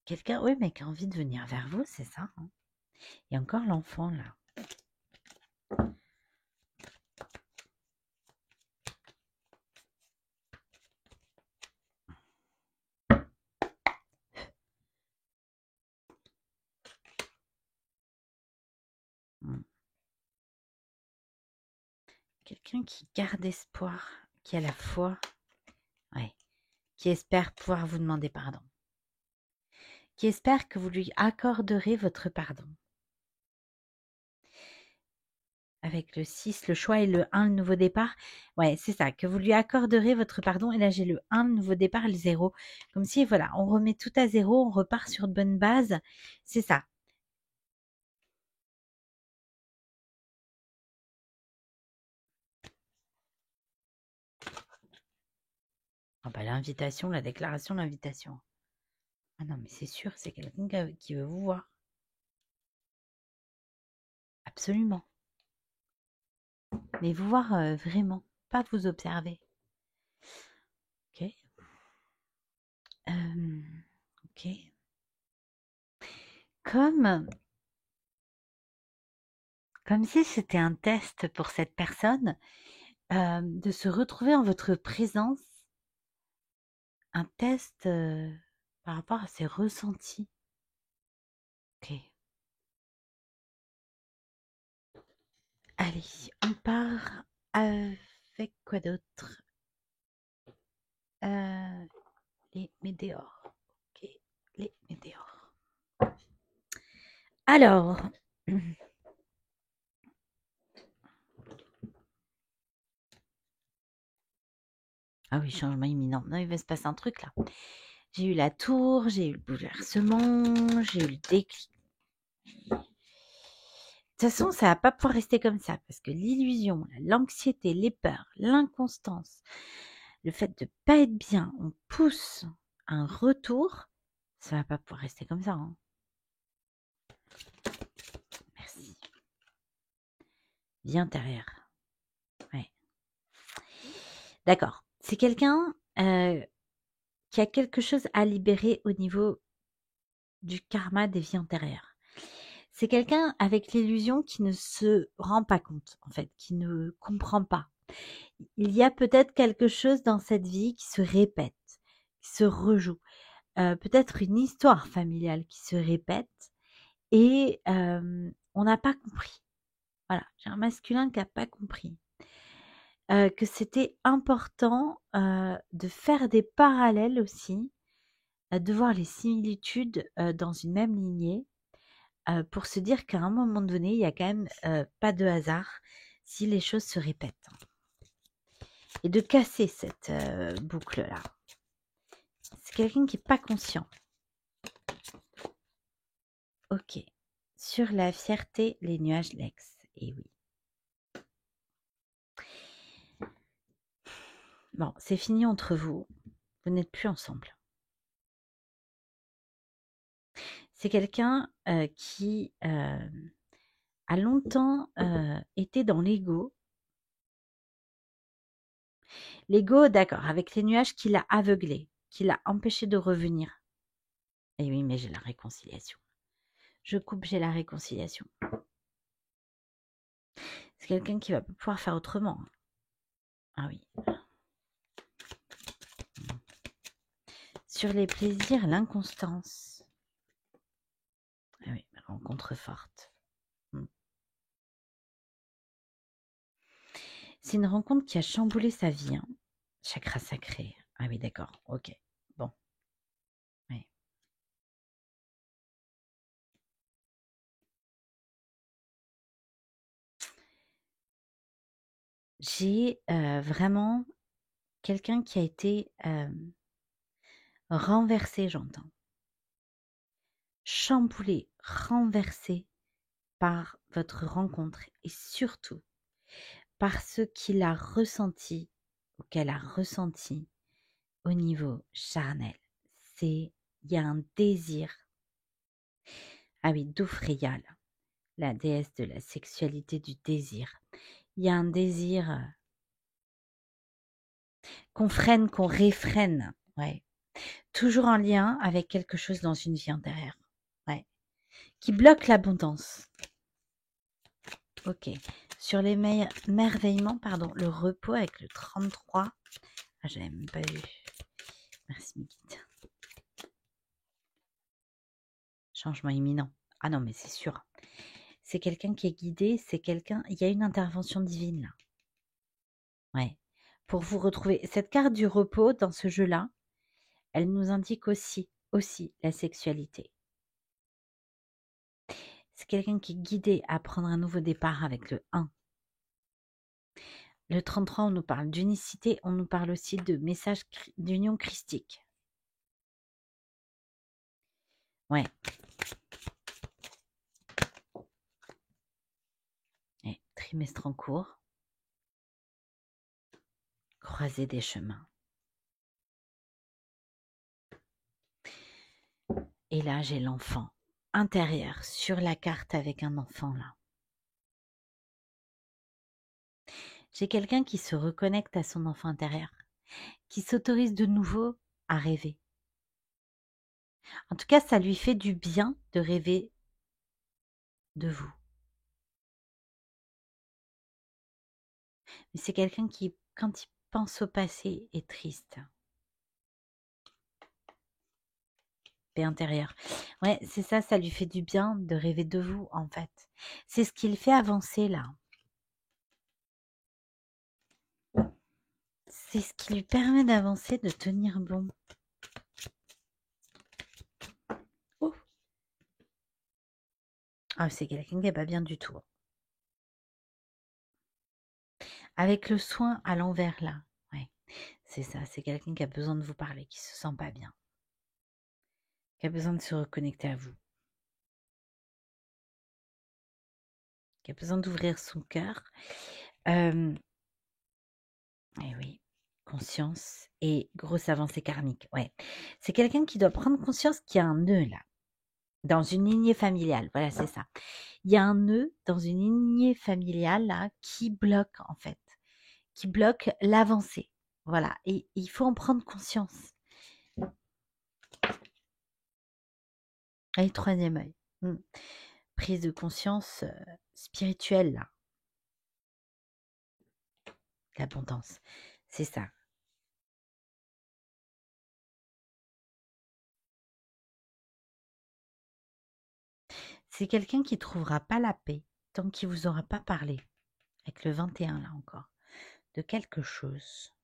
Quelqu'un, oui, mais qui a envie de venir vers vous, c'est ça. Il y a encore l'enfant, là. Quelqu'un qui garde espoir, qui a la foi, ouais, qui espère pouvoir vous demander pardon, qui espère que vous lui accorderez votre pardon. Avec le 6, le choix et le 1, le nouveau départ. Ouais, c'est ça, que vous lui accorderez votre pardon. Et là, j'ai le 1, le nouveau départ, et le 0. Comme si, voilà, on remet tout à 0, on repart sur de bonnes bases. C'est ça. Ah bah, l'invitation, la déclaration, l'invitation. Ah non, mais c'est sûr, c'est quelqu'un qui veut vous voir. Absolument. Mais vous voir vraiment, pas vous observer. Ok. Ok. Comme si c'était un test pour cette personne, de se retrouver en votre présence, un test par rapport à ses ressentis. Ok. Allez, on part avec quoi d'autre? Les météores. Ok, les météores. Alors, ah oui, changement imminent. Non, il va se passer un truc là. J'ai eu la tour, j'ai eu le bouleversement, j'ai eu le déclic. De toute façon, ça va pas pouvoir rester comme ça parce que l'illusion, l'anxiété, les peurs, l'inconstance, le fait de pas être bien, on pousse un retour, ça va pas pouvoir rester comme ça. Hein. Merci. Vie intérieure. Ouais. D'accord. C'est quelqu'un qui a quelque chose à libérer au niveau du karma des vies antérieures. C'est quelqu'un avec l'illusion qui ne se rend pas compte, en fait, qui ne comprend pas. Il y a peut-être quelque chose dans cette vie qui se répète, qui se rejoue. Peut-être une histoire familiale qui se répète et on n'a pas compris. Voilà, j'ai un masculin qui n'a pas compris que c'était important de faire des parallèles aussi, de voir les similitudes dans une même lignée pour se dire qu'à un moment donné, il y a quand même pas de hasard si les choses se répètent. Et de casser cette boucle-là. C'est quelqu'un qui n'est pas conscient. Ok. Sur la fierté, les nuages l'ex. Et oui. Bon, c'est fini entre vous. Vous n'êtes plus ensemble. C'est quelqu'un qui a longtemps été dans l'ego. L'ego, d'accord, avec les nuages qui l'a aveuglé, qui l'a empêché de revenir. Et oui, mais j'ai la réconciliation. Je coupe, j'ai la réconciliation. C'est quelqu'un qui va pas pouvoir faire autrement. Ah oui. Sur les plaisirs, l'inconstance. Ah oui. rencontre forte. C'est une rencontre qui a chamboulé sa vie. Hein. Chakra sacré. Ah oui, d'accord. Ok. Bon. Oui. J'ai vraiment quelqu'un qui a été renversé, j'entends. Chamboulé, renversé par votre rencontre et surtout par ce qu'il a ressenti ou qu'elle a ressenti au niveau charnel. Il y a un désir. Ah oui, d'Oufreya, la déesse de la sexualité, du désir. Il y a un désir qu'on freine, qu'on réfrène. Ouais. Toujours en lien avec quelque chose dans une vie antérieure. Ouais. Qui bloque l'abondance. Ok. Sur l'émerveillement, pardon, le repos avec le 33. Ah, j'avais même pas vu. Merci, mes guides. Changement imminent. Ah non, mais c'est sûr. C'est quelqu'un qui est guidé, c'est quelqu'un... Il y a une intervention divine, là. Ouais. Pour vous retrouver. Cette carte du repos, dans ce jeu-là, elle nous indique aussi la sexualité. C'est quelqu'un qui est guidé à prendre un nouveau départ avec le 1. Le 33, on nous parle d'unicité, on nous parle aussi de message d'union christique. Ouais. Et trimestre en cours. Croiser des chemins. Et là, j'ai l'enfant intérieur sur la carte avec un enfant là. J'ai quelqu'un qui se reconnecte à son enfant intérieur, qui s'autorise de nouveau à rêver. En tout cas, ça lui fait du bien de rêver de vous. Mais c'est quelqu'un qui, quand il pense au passé, est triste. Paix intérieure. Ouais, c'est ça, ça lui fait du bien de rêver de vous, en fait. C'est ce qui le fait avancer, là. C'est ce qui lui permet d'avancer, de tenir bon. Oh. Ah, c'est quelqu'un qui n'est pas bien du tout. Avec le soin à l'envers, là. Ouais, c'est ça, c'est quelqu'un qui a besoin de vous parler, qui se sent pas bien. Qui a besoin de se reconnecter à vous. Qui a besoin d'ouvrir son cœur. Et oui, conscience et grosse avancée karmique. Ouais, c'est quelqu'un qui doit prendre conscience qu'il y a un nœud là, dans une lignée familiale. Voilà, c'est ça. Il y a un nœud dans une lignée familiale là qui bloque en fait, qui bloque l'avancée. Voilà, et il faut en prendre conscience. Allez, troisième œil. Prise de conscience spirituelle là. L'abondance, c'est ça. C'est quelqu'un qui ne trouvera pas la paix tant qu'il ne vous aura pas parlé. Avec le 21 là encore. De quelque chose.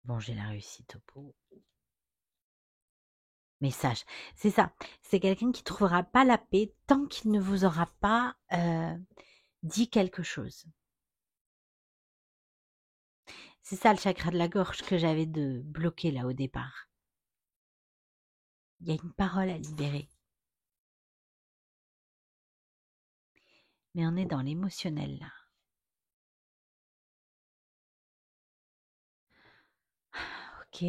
Bon, j'ai la réussite au pot. Message, c'est ça. C'est quelqu'un qui ne trouvera pas la paix tant qu'il ne vous aura pas dit quelque chose. C'est ça le chakra de la gorge que j'avais de bloqué là au départ. Il y a une parole à libérer. Mais on est dans l'émotionnel là. Ok.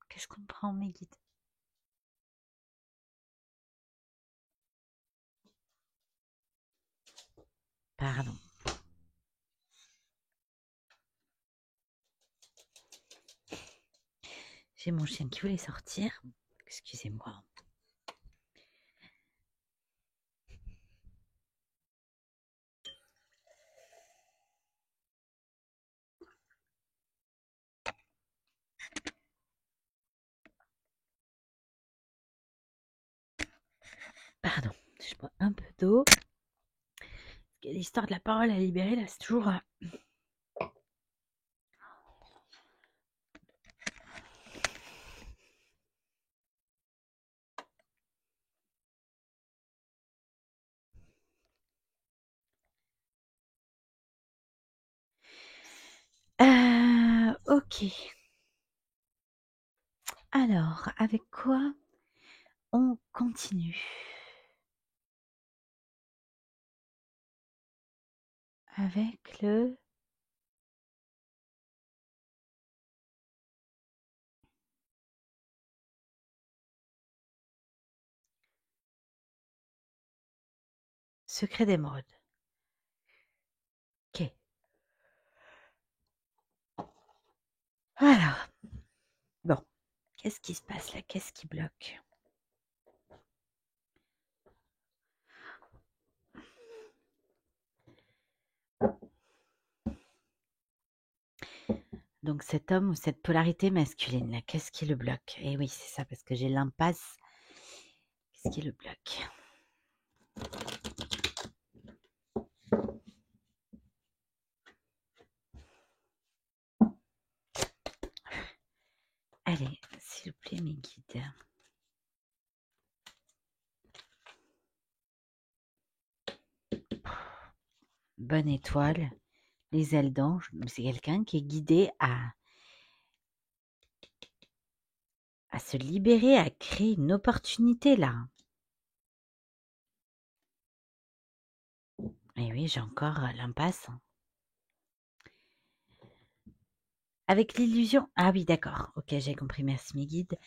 Qu'est-ce qu'on prend mes guides? Pardon. J'ai mon chien qui voulait sortir. Excusez-moi. Pardon, je bois un peu d'eau. L'histoire de la parole à libérer, là, c'est toujours... ok. Alors, avec quoi on continue? Avec le... Secret d'émeraude. Ok. Alors, bon. Qu'est-ce qui se passe là? Qu'est-ce qui bloque? Donc cet homme ou cette polarité masculine, là, qu'est-ce qui le bloque? Eh oui, c'est ça, parce que j'ai l'impasse. Qu'est-ce qui le bloque? Allez, s'il vous plaît, mes guides. Bonne étoile, les ailes d'ange. C'est quelqu'un qui est guidé à se libérer, à créer une opportunité là. Et oui, j'ai encore l'impasse. Avec l'illusion. Ah oui, d'accord. Ok, j'ai compris. Merci mes guides.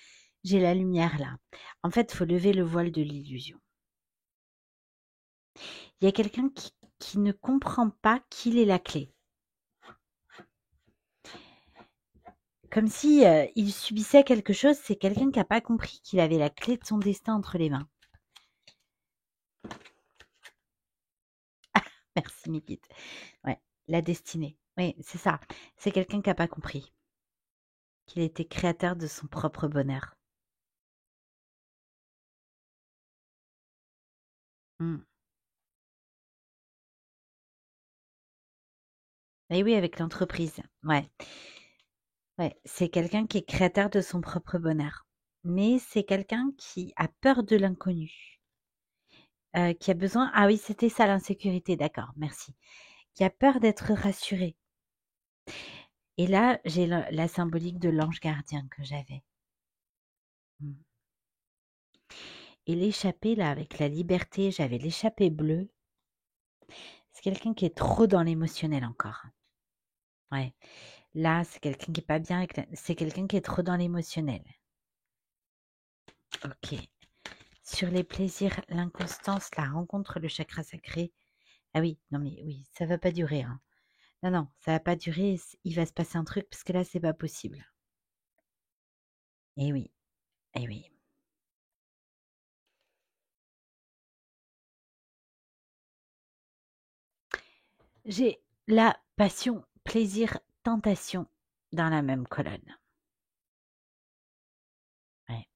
J'ai la lumière là. En fait, il faut lever le voile de l'illusion. Il y a quelqu'un qui ne comprend pas qu'il est la clé. Comme si il subissait quelque chose. C'est quelqu'un qui n'a pas compris qu'il avait la clé de son destin entre les mains. Merci mes guides. Ouais, la destinée. Oui, c'est ça. C'est quelqu'un qui n'a pas compris qu'il était créateur de son propre bonheur. Et oui, avec l'entreprise. Ouais. Ouais, c'est quelqu'un qui est créateur de son propre bonheur. Mais c'est quelqu'un qui a peur de l'inconnu. Qui a besoin. Ah oui, c'était ça l'insécurité, d'accord, merci. Qui a peur d'être rassuré. Et là, j'ai la symbolique de l'ange gardien que j'avais. Et l'échappée, là, avec la liberté, j'avais l'échappée bleue. C'est quelqu'un qui est trop dans l'émotionnel encore. Ouais. Là, c'est quelqu'un qui est pas bien. C'est quelqu'un qui est trop dans l'émotionnel. Ok. Sur les plaisirs, l'inconstance, la rencontre, le chakra sacré. Ah oui, non mais oui, ça va pas durer. Hein. Non, non, ça va pas durer. Il va se passer un truc parce que là, c'est pas possible. Eh oui, eh oui. J'ai la passion, plaisir, tentation dans la même colonne. Ouais.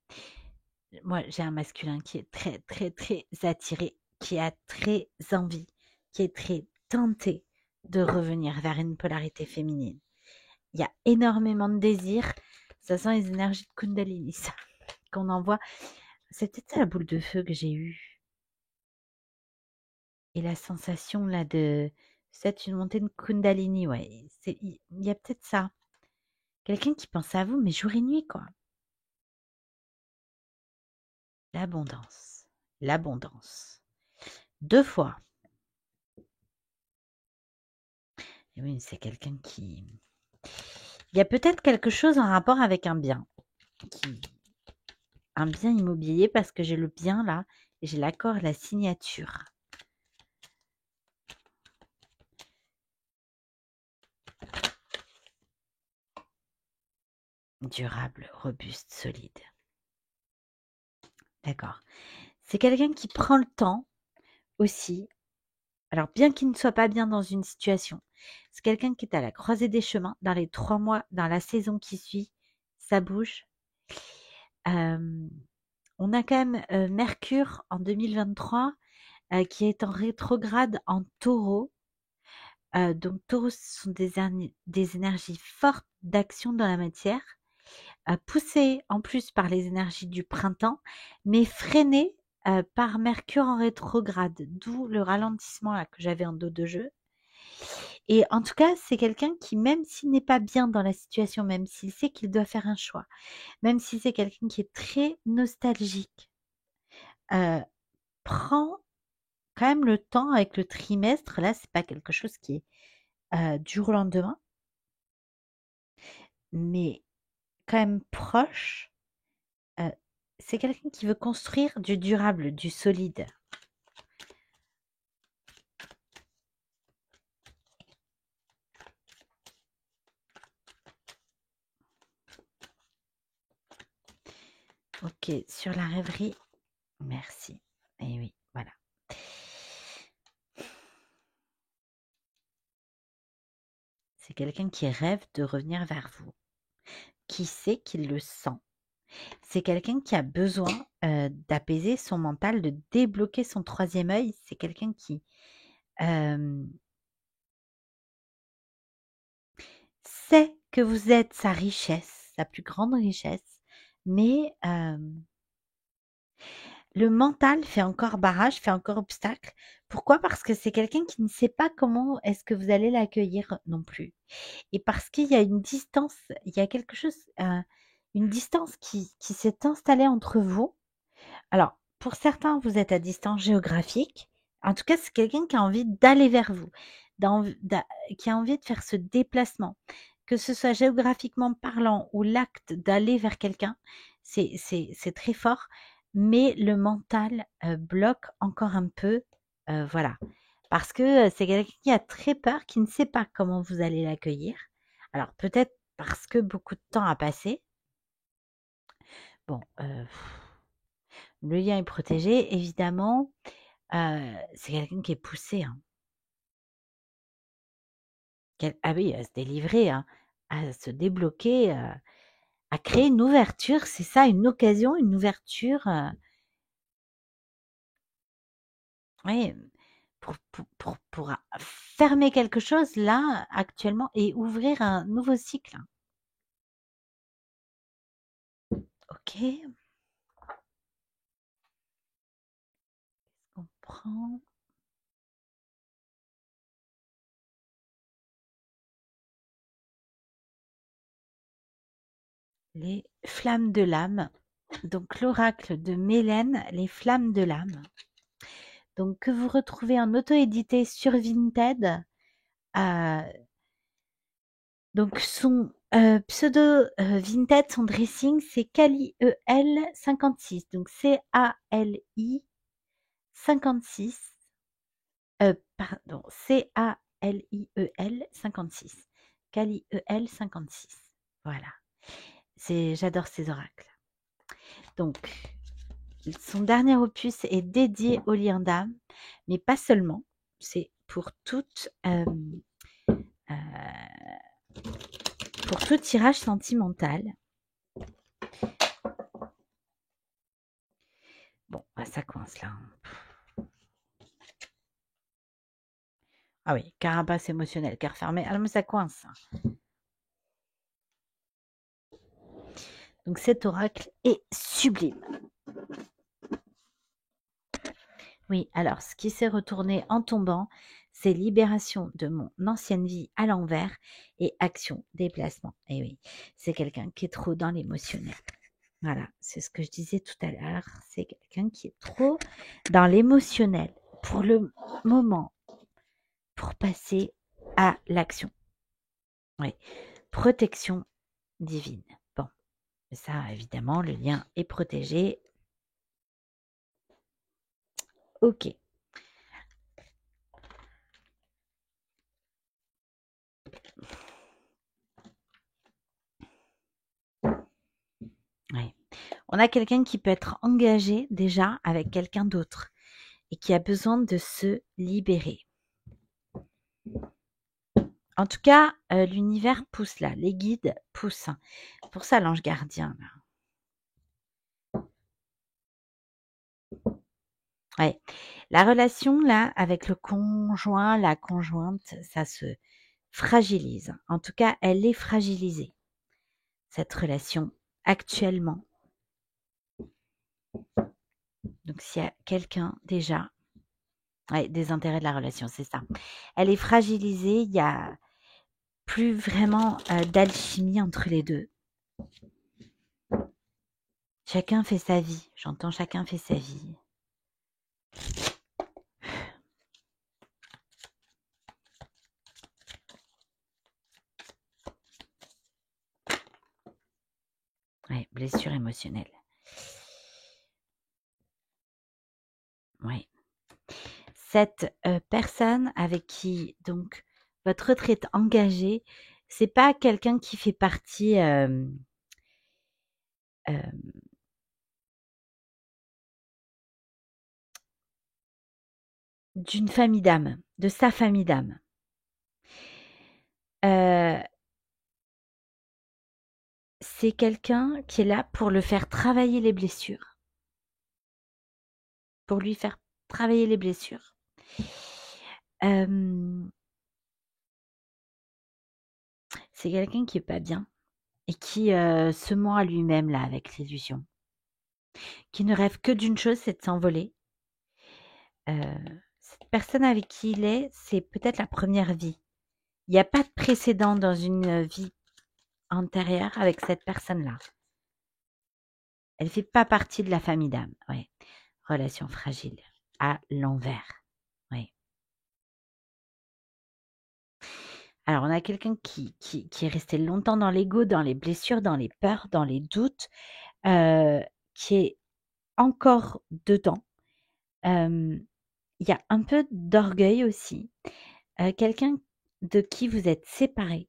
Moi, j'ai un masculin qui est très, très, très attiré, qui a très envie, qui est très tenté de revenir vers une polarité féminine. Il y a énormément de désir. Ça sent les énergies de Kundalini, ça, qu'on envoie. C'est peut-être ça la boule de feu que j'ai eue. Et la sensation là de... C'est une montée de Kundalini, ouais. Il y a peut-être ça. Quelqu'un qui pense à vous, mais jour et nuit, quoi. L'abondance. L'abondance. 2 fois. Et oui, c'est quelqu'un qui... Il y a peut-être quelque chose en rapport avec un bien. Un bien immobilier, parce que j'ai le bien là, et j'ai l'accord, la signature. Durable, robuste, solide. D'accord. C'est quelqu'un qui prend le temps aussi. Alors, bien qu'il ne soit pas bien dans une situation, c'est quelqu'un qui est à la croisée des chemins. Dans les 3 mois, dans la saison qui suit, ça bouge. on a quand même Mercure en 2023 qui est en rétrograde en Taureau. Donc Taureau, ce sont des énergies fortes d'action dans la matière, poussées en plus par les énergies du printemps, mais freinées par Mercure en rétrograde, d'où le ralentissement là que j'avais en dos de jeu. Et en tout cas, c'est quelqu'un qui, même s'il n'est pas bien dans la situation, même s'il sait qu'il doit faire un choix, même si c'est quelqu'un qui est très nostalgique, prend quand même le temps avec le trimestre. Là, c'est pas quelque chose qui est du jour au lendemain, mais quand même proche. C'est quelqu'un qui veut construire du durable, du solide. Ok, sur la rêverie, merci. Et oui, voilà. C'est quelqu'un qui rêve de revenir vers vous, qui sait qu'il le sent. C'est quelqu'un qui a besoin d'apaiser son mental, de débloquer son troisième œil. C'est quelqu'un qui sait que vous êtes sa richesse, sa plus grande richesse, mais le mental fait encore barrage, fait encore obstacle. Pourquoi? Parce que c'est quelqu'un qui ne sait pas comment est-ce que vous allez l'accueillir non plus. Et parce qu'il y a une distance, il y a quelque chose, une distance qui s'est installée entre vous. Alors, pour certains, vous êtes à distance géographique. En tout cas, c'est quelqu'un qui a envie d'aller vers vous, qui a envie de faire ce déplacement. Que ce soit géographiquement parlant ou l'acte d'aller vers quelqu'un, c'est très fort, mais le mental bloque encore un peu, voilà. Parce que c'est quelqu'un qui a très peur, qui ne sait pas comment vous allez l'accueillir. Alors peut-être parce que beaucoup de temps a passé. Bon, le lien est protégé, évidemment. C'est quelqu'un qui est poussé, hein. Ah oui, à se délivrer, hein, à se débloquer, à créer une ouverture, c'est ça, une occasion, une ouverture, oui, pour fermer quelque chose là, actuellement, et ouvrir un nouveau cycle. OK. On prend les flammes de l'âme. Donc l'oracle de Mélène, les flammes de l'âme. Donc que vous retrouvez en auto-édité sur Vinted. Donc son pseudo Vinted, son dressing, c'est Caliel56. Donc CALI 56. Pardon, CALIEL 56. Caliel 56. Voilà. J'adore ces oracles. Donc, son dernier opus est dédié au lien d'âme, mais pas seulement. C'est pour tout tirage sentimental. Bon, ça coince là. Ah oui, carapace émotionnelle, cœur fermé. Ah non, mais ça coince. Donc cet oracle est sublime. Oui, alors ce qui s'est retourné en tombant, c'est libération de mon ancienne vie à l'envers et action, déplacement. Et oui, c'est quelqu'un qui est trop dans l'émotionnel. Voilà, c'est ce que je disais tout à l'heure. C'est quelqu'un qui est trop dans l'émotionnel pour le moment, pour passer à l'action. Oui, protection divine. Bon, ça, évidemment, le lien est protégé. Ok. Ouais. On a quelqu'un qui peut être engagé déjà avec quelqu'un d'autre et qui a besoin de se libérer. En tout cas, l'univers pousse là, les guides poussent. Pour ça, l'ange gardien, là. Ouais. La relation là avec le conjoint, la conjointe, ça se fragilise. En tout cas, elle est fragilisée, cette relation, actuellement. Donc s'il y a quelqu'un déjà ouais, des intérêts de la relation, c'est ça. Elle est fragilisée, il y a plus vraiment, d'alchimie entre les 2. Chacun fait sa vie, j'entends chacun fait sa vie. Ouais, blessure émotionnelle. Ouais. Cette, personne avec qui donc votre retraite engagée, c'est pas quelqu'un qui fait partie, hem, d'une famille d'âme, de sa famille d'âme. Heu, c'est quelqu'un qui est là pour le faire travailler les blessures, pour lui faire travailler les blessures. Hem, c'est quelqu'un qui est pas bien et qui, se ment à lui-même là avec l'illusion, qui ne rêve que d'une chose, c'est de s'envoler. Cette personne avec qui il est, c'est peut-être la première vie. Il y a pas de précédent dans une, vie antérieure avec cette personne-là. Elle fait pas partie de la famille d'âme, ouais. Relation fragile, à l'envers, oui. Alors on a quelqu'un qui est resté longtemps dans l'ego, dans les blessures, dans les peurs, dans les doutes, heu, qui est encore dedans. Il y a un peu d'orgueil aussi, quelqu'un de qui vous êtes séparés,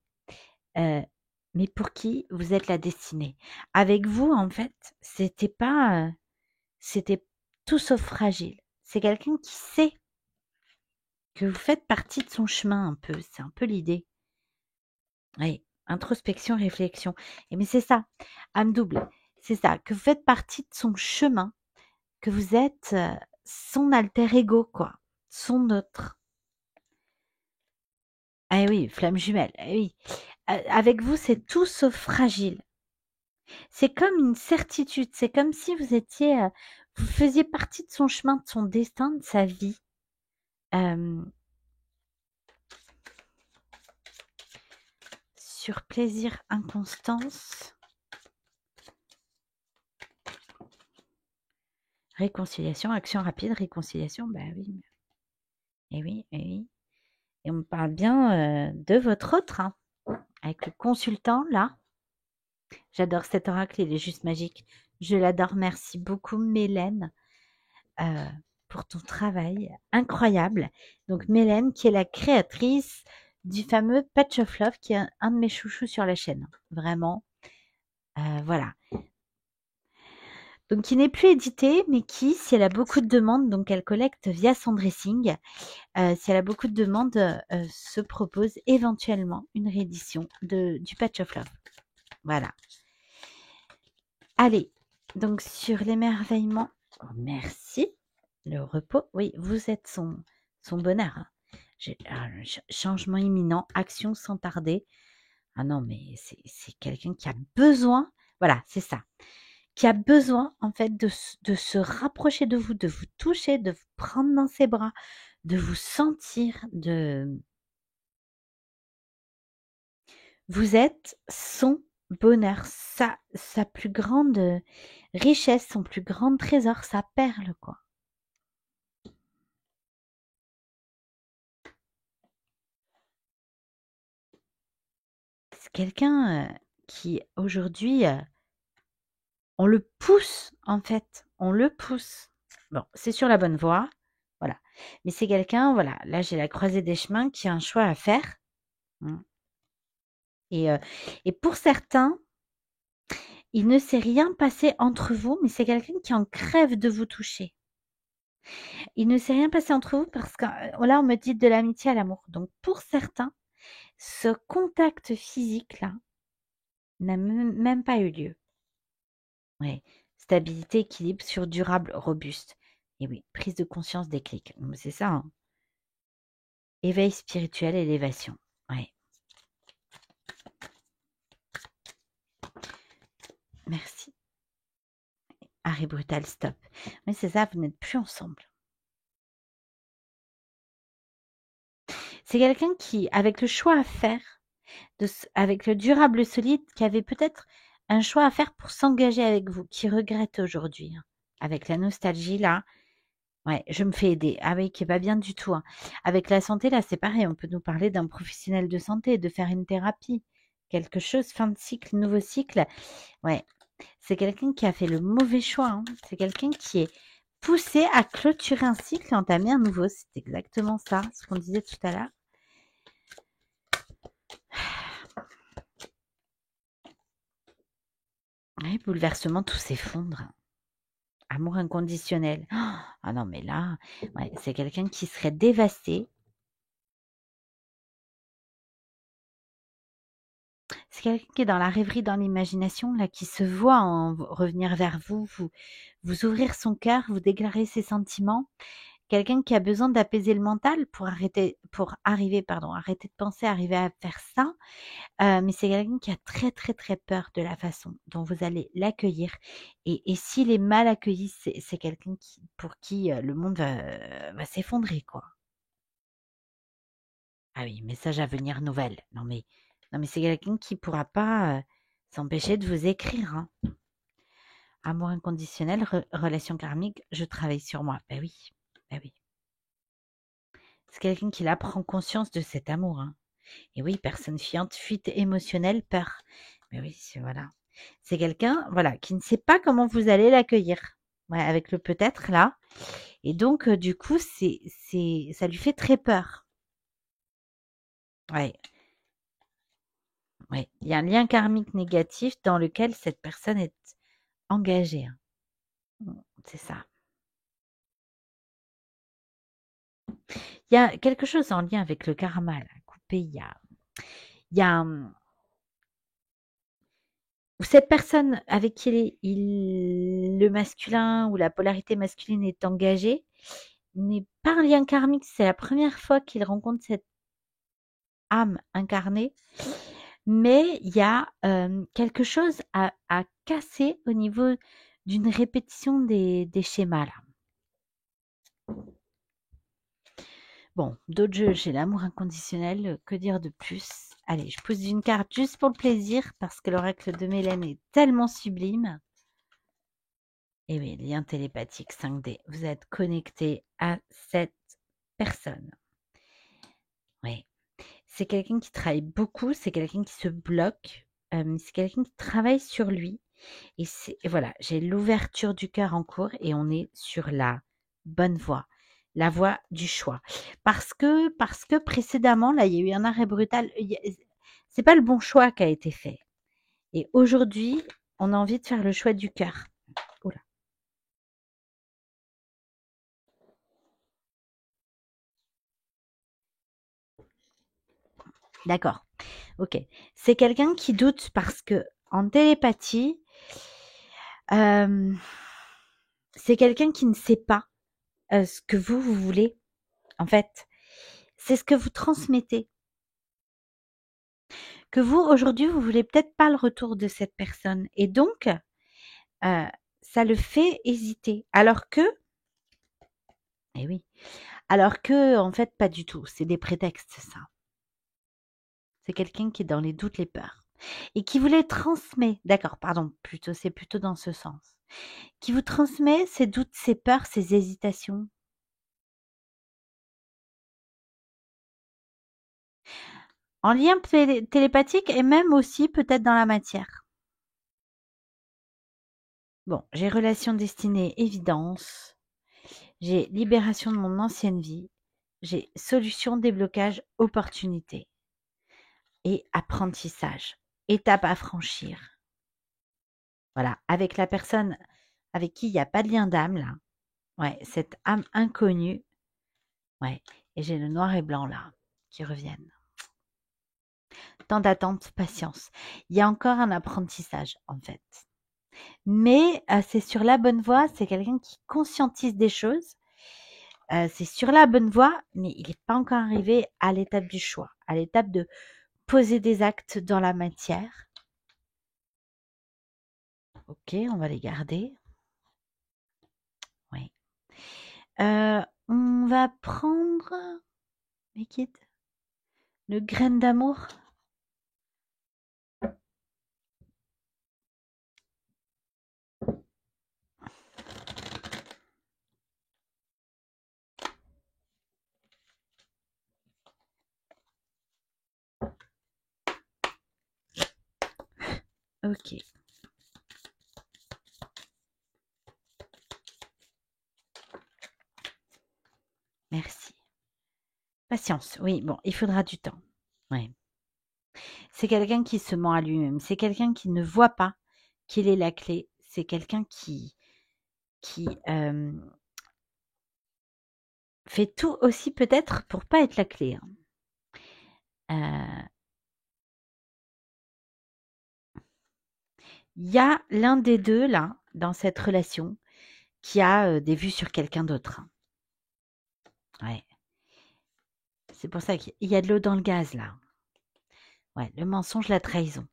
mais pour qui vous êtes la destinée. Avec vous, en fait, c'était pas, c'était tout sauf fragile. C'est quelqu'un qui sait que vous faites partie de son chemin un peu, c'est un peu l'idée. Oui, introspection, réflexion et mais c'est ça, âme double, c'est ça, que vous faites partie de son chemin, que vous êtes, son alter ego quoi, son autre. Ah oui, flamme jumelle, eh oui. Avec vous, c'est tout sauf fragile. C'est comme une certitude, c'est comme si vous étiez, vous faisiez partie de son chemin, de son destin, de sa vie. Hem, sur plaisir, inconstance, réconciliation, action rapide, réconciliation, bah oui, et oui, et oui. Et on parle bien, de votre autre, hein, avec le consultant là. J'adore cet oracle, il est juste magique. Je l'adore, merci beaucoup Mélène. heu, pour ton travail incroyable. Donc Mélène qui est la créatrice du fameux Patch of Love qui est un de mes chouchous sur la chaîne. Vraiment, voilà. Donc qui n'est plus édité, mais qui, si elle a beaucoup de demandes, donc elle collecte via son dressing, si elle a beaucoup de demandes, se propose éventuellement une réédition du Patch of Love. Voilà. Allez, donc sur l'émerveillement, merci. Le repos, oui, vous êtes son bonheur. Hein. Changement imminent, action sans tarder. Ah non, mais c'est quelqu'un qui a besoin, voilà, c'est ça, qui a besoin en fait de se rapprocher de vous toucher, de vous prendre dans ses bras, de vous sentir, vous êtes son bonheur, sa plus grande richesse, son plus grand trésor, sa perle, quoi. C'est quelqu'un, qui aujourd'hui, on le pousse en fait, on le pousse. Bon, c'est sur la bonne voie, voilà. Mais c'est quelqu'un, voilà, là j'ai la croisée des chemins qui a un choix à faire. Mmh. Et et pour certains, il ne s'est rien passé entre vous, mais c'est quelqu'un qui en crève de vous toucher. Il ne s'est rien passé entre vous parce que, là on me dit de l'amitié à l'amour. Donc pour certains, ce contact physique-là n'a même pas eu lieu. Ouais, stabilité, équilibre sur durable, robuste. Et oui, prise de conscience, déclic. C'est ça, hein. Éveil spirituel, élévation. Ouais. Merci. Arrêt brutal, stop. Mais c'est ça, vous n'êtes plus ensemble. C'est quelqu'un qui, avec le choix à faire, avec le durable solide, qui avait peut-être un choix à faire pour s'engager avec vous, qui regrette aujourd'hui. Hein. Avec la nostalgie, là, ouais, je me fais aider. Ah oui, qui est pas bien du tout. Hein. Avec la santé, là, c'est pareil. On peut nous parler d'un professionnel de santé, de faire une thérapie. Quelque chose, fin de cycle, nouveau cycle. Ouais, c'est quelqu'un qui a fait le mauvais choix. Hein. C'est quelqu'un qui est poussé à clôturer un cycle et entamer un nouveau. C'est exactement ça, ce qu'on disait tout à l'heure. Ouais, bouleversement, tout s'effondre. Amour inconditionnel. Ah non, mais là, ouais, c'est quelqu'un qui serait dévasté. C'est quelqu'un qui est dans la rêverie, dans l'imagination, là, qui se voit revenir vers vous, vous ouvrir son cœur, vous déclarer ses sentiments. Quelqu'un qui a besoin d'apaiser le mental pour arrêter de penser, arriver à faire ça. Mais c'est quelqu'un qui a très, très, très peur de la façon dont vous allez l'accueillir et s'il est mal accueilli, c'est quelqu'un pour qui, le monde va s'effondrer, quoi. Ah oui, message à venir nouvelle. Non mais c'est quelqu'un qui pourra pas, s'empêcher de vous écrire, hein. Amour inconditionnel, relation karmique, je travaille sur moi. Ben oui, ben oui. C'est quelqu'un qui là prend conscience de cet amour, hein. Et oui, personne fiante, fuite émotionnelle, peur. Mais oui, voilà. C'est quelqu'un, voilà, qui ne sait pas comment vous allez l'accueillir. Ouais, avec le peut-être là. Et donc, du coup, ça lui fait très peur. Ouais, ouais. Il y a un lien karmique négatif dans lequel cette personne est engagée. Hein. C'est ça. Il y a quelque chose en lien avec le karma, là, coupé. Il y a cette personne avec qui le masculin ou la polarité masculine est engagée n'est pas un lien karmique. C'est la première fois qu'il rencontre cette âme incarnée. Mais il y a quelque chose à casser au niveau d'une répétition des schémas là. Bon, d'autres jeux, j'ai l'amour inconditionnel, que dire de plus? Allez, je pose une carte juste pour le plaisir parce que l'oracle de Mélène est tellement sublime. Et oui, lien télépathique 5D. Vous êtes connecté à cette personne. Oui. C'est quelqu'un qui travaille beaucoup, c'est quelqu'un qui se bloque, c'est quelqu'un qui travaille sur lui. Et voilà, j'ai l'ouverture du cœur en cours et on est sur la bonne voie, la voie du choix. Parce que précédemment, là, il y a eu un arrêt brutal. C'est pas le bon choix qui a été fait. Et aujourd'hui, on a envie de faire le choix du cœur. Oula. D'accord. Ok. C'est quelqu'un qui doute parce que en télépathie, euh, c'est quelqu'un qui ne sait pas ce que vous voulez. En fait, c'est ce que vous transmettez. Que vous, aujourd'hui, vous voulez peut-être pas le retour de cette personne. Et donc, ça le fait hésiter. Alors que, eh oui, alors que, en fait, pas du tout. C'est des prétextes, ça. C'est quelqu'un qui est dans les doutes, les peurs. Et qui vous les transmet. D'accord, pardon, c'est plutôt dans ce sens. Qui vous transmet ses doutes, ses peurs, ses hésitations. En lien télépathique et même aussi peut-être dans la matière. Bon, j'ai relation destinée, évidence. J'ai libération de mon ancienne vie. J'ai solution, déblocage, opportunité. Et apprentissage. Étape à franchir. Voilà, avec la personne avec qui il n'y a pas de lien d'âme, là. Ouais, cette âme inconnue. Ouais, et j'ai le noir et blanc, là, qui reviennent. Temps d'attente, patience. Il y a encore un apprentissage, en fait. Mais c'est sur la bonne voie, c'est quelqu'un qui conscientise des choses. C'est sur la bonne voie, mais il n'est pas encore arrivé à l'étape du choix, à l'étape de poser des actes dans la matière. Ok, on va les garder. Oui. On va prendre mes kids, le grain d'amour. Ok. Merci. Patience. Oui, bon, il faudra du temps. Ouais. C'est quelqu'un qui se ment à lui-même. C'est quelqu'un qui ne voit pas qu'il est la clé. C'est quelqu'un qui fait tout aussi peut-être pour pas être la clé. Il y a l'un des deux là dans cette relation qui a des vues sur quelqu'un d'autre. Ouais. C'est pour ça qu'il y a de l'eau dans le gaz là. Ouais, le mensonge, la trahison.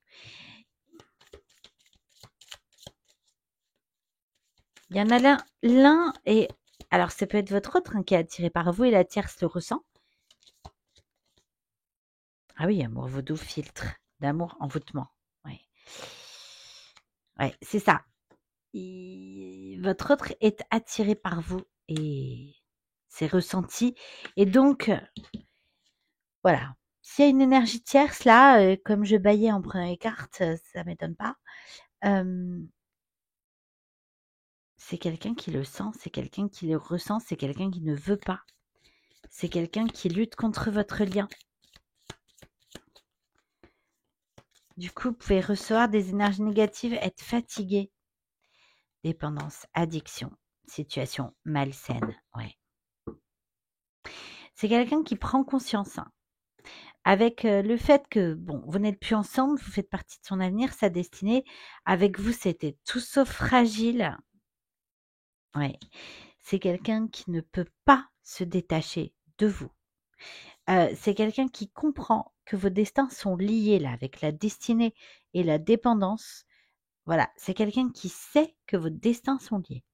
Il y en a l'un et alors ça peut être votre autre qui est attiré par vous et la tierce le ressent. Ah oui, amour vaudou filtre d'amour envoûtement. Ouais. Ouais, c'est ça. Votre autre est attiré par vous et c'est ressenti et donc voilà. S'il y a une énergie tierce là, comme je baillais en prenant les cartes, ça m'étonne pas. C'est quelqu'un qui le sent, c'est quelqu'un qui le ressent, c'est quelqu'un qui ne veut pas. C'est quelqu'un qui lutte contre votre lien. Du coup, vous pouvez recevoir des énergies négatives, être fatigué. Dépendance, addiction, situation malsaine. Ouais. C'est quelqu'un qui prend conscience. Hein. Avec le fait que, bon, vous n'êtes plus ensemble, vous faites partie de son avenir, sa destinée. Avec vous, c'était tout sauf fragile. Ouais. C'est quelqu'un qui ne peut pas se détacher de vous. C'est quelqu'un qui comprend que vos destins sont liés là avec la destinée et la dépendance. Voilà, c'est quelqu'un qui sait que vos destins sont liés.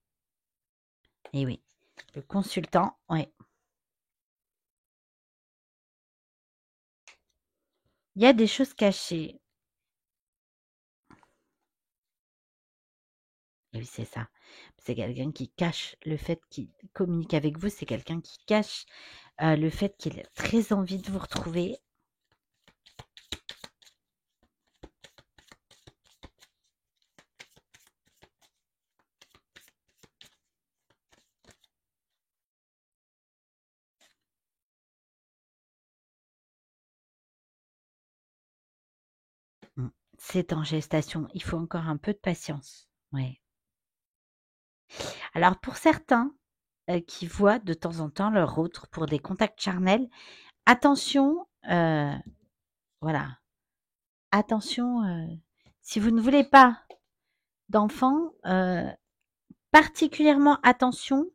Et oui, le consultant, oui. Il y a des choses cachées. Et oui, c'est ça. C'est quelqu'un qui cache le fait qu'il communique avec vous. C'est quelqu'un qui cache le fait qu'il a très envie de vous retrouver. C'est en gestation. Il faut encore un peu de patience. Ouais. Alors pour certains qui voient de temps en temps leur autre pour des contacts charnels, attention, voilà, attention, si vous ne voulez pas d'enfants, particulièrement attention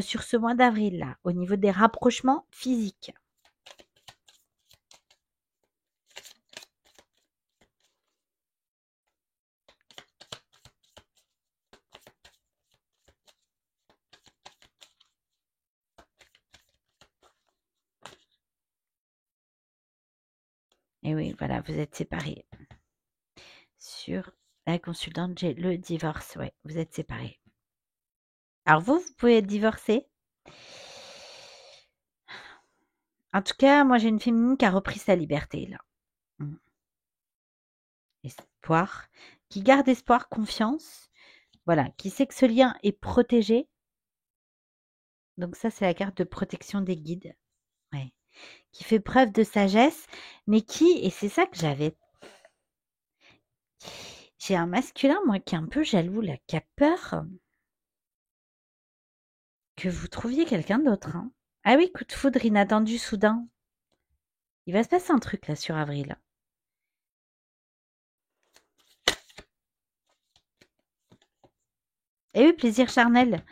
sur ce mois d'avril là, au niveau des rapprochements physiques. Et oui, voilà, vous êtes séparés. Sur la consultante, j'ai le divorce, ouais, vous êtes séparés. Alors vous pouvez être divorcé. En tout cas, moi j'ai une féminine qui a repris sa liberté là. Espoir, qui garde espoir, confiance, voilà, qui sait que ce lien est protégé. Donc ça, c'est la carte de protection des guides. Ouais. Qui fait preuve de sagesse, mais qui, et c'est ça que j'ai un masculin, moi, qui est un peu jaloux, là, qui a peur que vous trouviez quelqu'un d'autre. Hein. Ah oui, coup de foudre inattendu, soudain. Il va se passer un truc, là, sur avril. Et oui, plaisir charnel.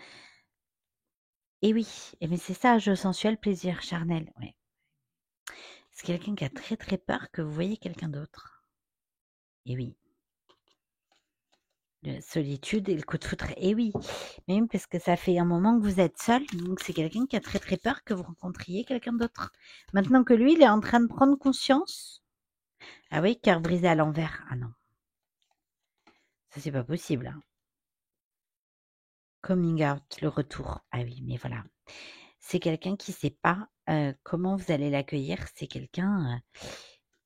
Et oui, mais c'est ça, jeu sensuel, plaisir charnel. Ouais. C'est quelqu'un qui a très très peur que vous voyez quelqu'un d'autre. Et oui. La solitude et le coup de foudre. Et oui, mais même parce que ça fait un moment que vous êtes seul, donc c'est quelqu'un qui a très très peur que vous rencontriez quelqu'un d'autre. Maintenant que lui, il est en train de prendre conscience. Ah oui, cœur brisé à l'envers. Ah non, ça c'est pas possible. Hein. Coming out, le retour. Ah oui, mais voilà. C'est quelqu'un qui sait pas comment vous allez l'accueillir. C'est quelqu'un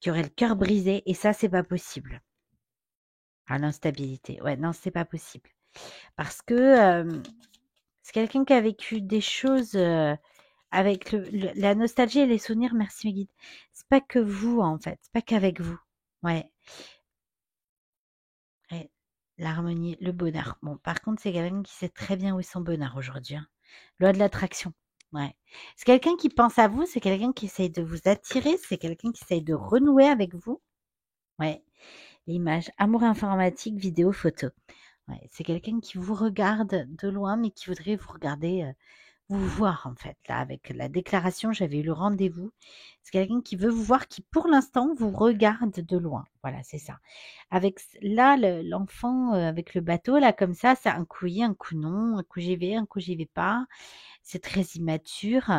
qui aurait le cœur brisé et ça c'est pas possible. Ah l'instabilité. Ouais, non, c'est pas possible. Parce que c'est quelqu'un qui a vécu des choses avec la nostalgie et les souvenirs. Merci mes guides. C'est pas que vous en fait, c'est pas qu'avec vous. Ouais. Ouais. L'harmonie, le bonheur. Bon, par contre, c'est quelqu'un qui sait très bien où est son bonheur aujourd'hui. Hein. Loi de l'attraction. Ouais. C'est quelqu'un qui pense à vous, c'est quelqu'un qui essaye de vous attirer, c'est quelqu'un qui essaye de renouer avec vous. Ouais. L'image, amour informatique, vidéo, photo. Ouais. C'est quelqu'un qui vous regarde de loin, mais qui voudrait vous regarder, vous voir en fait. Là, avec la déclaration, j'avais eu le rendez-vous. C'est quelqu'un qui veut vous voir, qui pour l'instant vous regarde de loin. Voilà, c'est ça. Avec là, l'enfant avec le bateau, là, comme ça, c'est un coup oui, un coup non, un coup j'y vais, un coup j'y vais pas. C'est très immature.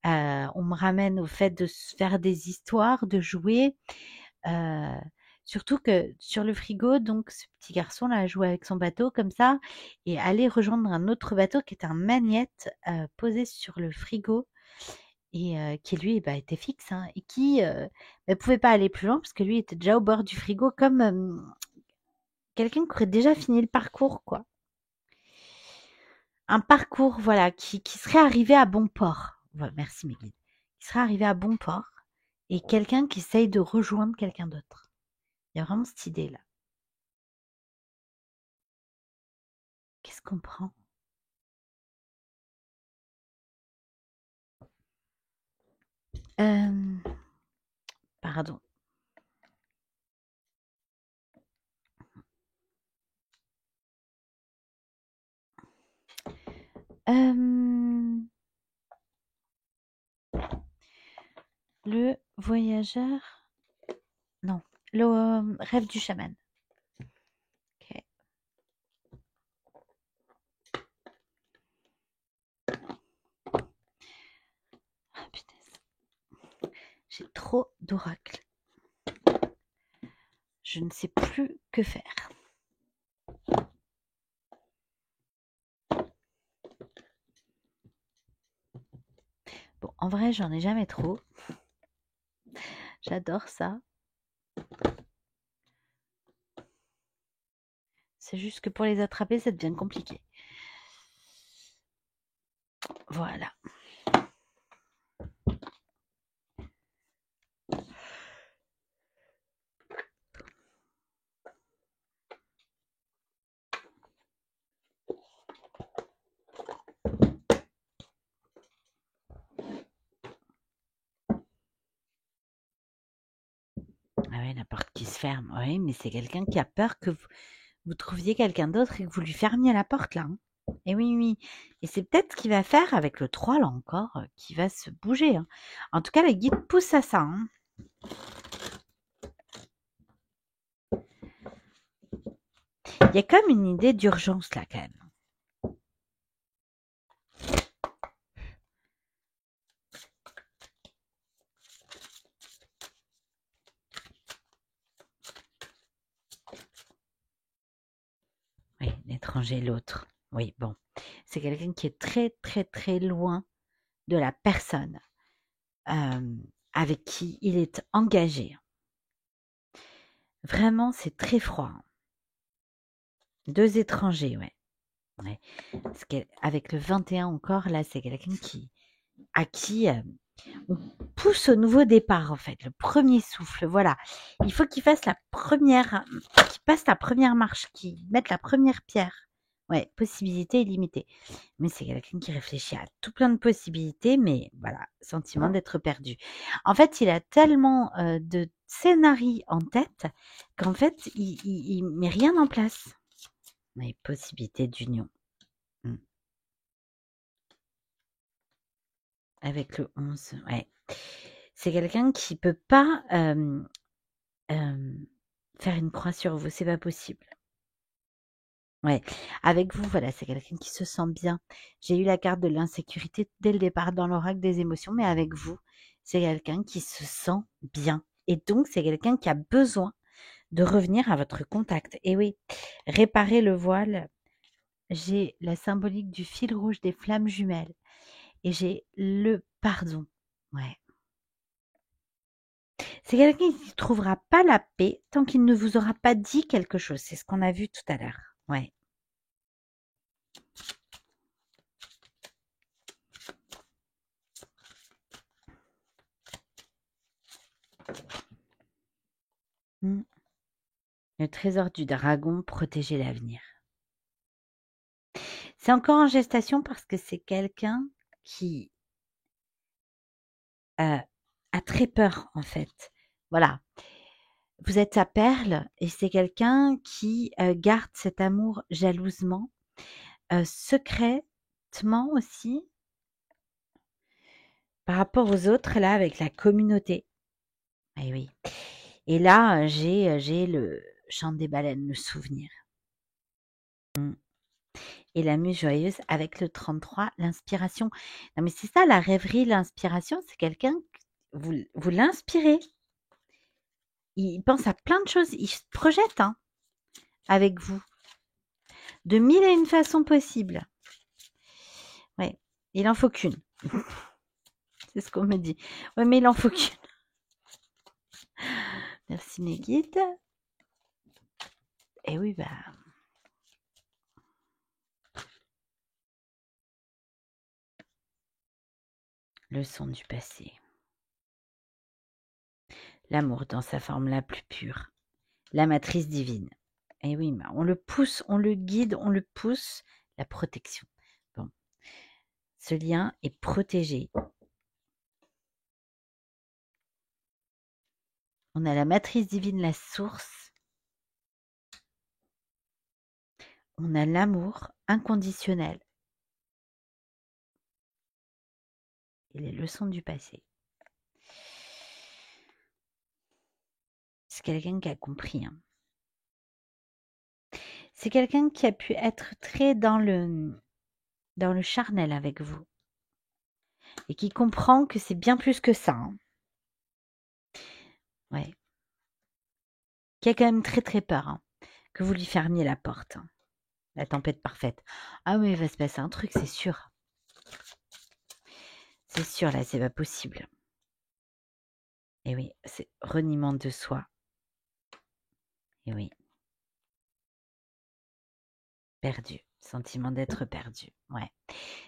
On me ramène au fait de se faire des histoires, de jouer. Surtout que sur le frigo, donc ce petit garçon là jouait avec son bateau comme ça et allait rejoindre un autre bateau qui était un magnète posé sur le frigo et qui lui était fixe hein, et qui ne pouvait pas aller plus loin parce que lui était déjà au bord du frigo comme quelqu'un qui aurait déjà fini le parcours quoi. Un parcours voilà qui serait arrivé à bon port. Voilà, merci mes guides. Qui serait arrivé à bon port et quelqu'un qui essaye de rejoindre quelqu'un d'autre. Il y a vraiment cette idée là. Qu'est-ce qu'on prend? Pardon. Le voyageur. Non, le rêve du chaman. Ok. Ah, putain. J'ai trop d'oracles. Je ne sais plus que faire. Bon, en vrai, j'en ai jamais trop. J'adore ça. C'est juste que pour les attraper, ça devient compliqué. Voilà. Ah oui, la porte qui se ferme. Oui, mais c'est quelqu'un qui a peur que vous trouviez quelqu'un d'autre et que vous lui fermiez la porte là. Hein. Et oui, oui. Et c'est peut-être ce qu'il va faire avec le 3 là encore, qui va se bouger. Hein. En tout cas, les guides poussent à ça. Hein. Il y a comme une idée d'urgence là quand même. Oui, l'étranger, l'autre. Oui, bon. C'est quelqu'un qui est très, très, très loin de la personne avec qui il est engagé. Vraiment, c'est très froid. 2 étrangers, ouais. Ouais. Parce qu'avec le 21 encore, là, c'est quelqu'un à qui on pousse au nouveau départ, en fait, le premier souffle. Voilà. Il faut qu'il passe la première marche, qu'il mette la première pierre. Ouais, possibilité illimitée. Mais c'est quelqu'un qui réfléchit à tout plein de possibilités, mais voilà, sentiment d'être perdu. En fait, il a tellement de scénarios en tête qu'en fait, il met rien en place. Mais possibilité d'union. avec le 11, ouais. C'est quelqu'un qui peut pas faire une croix sur vous, c'est pas possible. Ouais, avec vous, voilà, c'est quelqu'un qui se sent bien. J'ai eu la carte de l'insécurité dès le départ dans l'oracle des émotions, mais avec vous, c'est quelqu'un qui se sent bien. Et donc, c'est quelqu'un qui a besoin de revenir à votre contact. Et oui, réparer le voile, j'ai la symbolique du fil rouge des flammes jumelles et j'ai le pardon. Ouais. C'est quelqu'un qui ne trouvera pas la paix tant qu'il ne vous aura pas dit quelque chose. C'est ce qu'on a vu tout à l'heure. Ouais. Mm. Le trésor du dragon, protéger l'avenir. C'est encore en gestation parce que c'est quelqu'un qui a très peur, en fait. Voilà. Vous êtes sa perle et c'est quelqu'un qui garde cet amour jalousement, secrètement aussi, par rapport aux autres, là, avec la communauté. Eh oui. Et là, j'ai le chant des baleines, le souvenir. Et la muse joyeuse avec le 33, l'inspiration. Non, mais c'est ça, la rêverie, l'inspiration, c'est quelqu'un, vous l'inspirez. Il pense à plein de choses, il se projette hein, avec vous. De mille et une façons possibles. Ouais, il en faut qu'une. C'est ce qu'on me dit. Ouais, mais il en faut qu'une. Merci mes guides. Et oui, bah. Leçon du passé. L'amour dans sa forme la plus pure. La matrice divine. Et oui, bah, on le pousse, on le guide, on le pousse. La protection. Bon. Ce lien est protégé. On a la matrice divine, la source. On a l'amour inconditionnel. Et les leçons du passé. C'est quelqu'un qui a compris. Hein. C'est quelqu'un qui a pu être très dans le charnel avec vous. Et qui comprend que c'est bien plus que ça. Hein. Ouais. Qui a quand même très très peur hein, que vous lui fermiez la porte. Hein. La tempête parfaite. Ah oui, il va se passer un truc, c'est sûr. C'est sûr, là, c'est pas possible. Et oui, c'est reniement de soi. Et oui. Perdu. Sentiment d'être perdu. Ouais.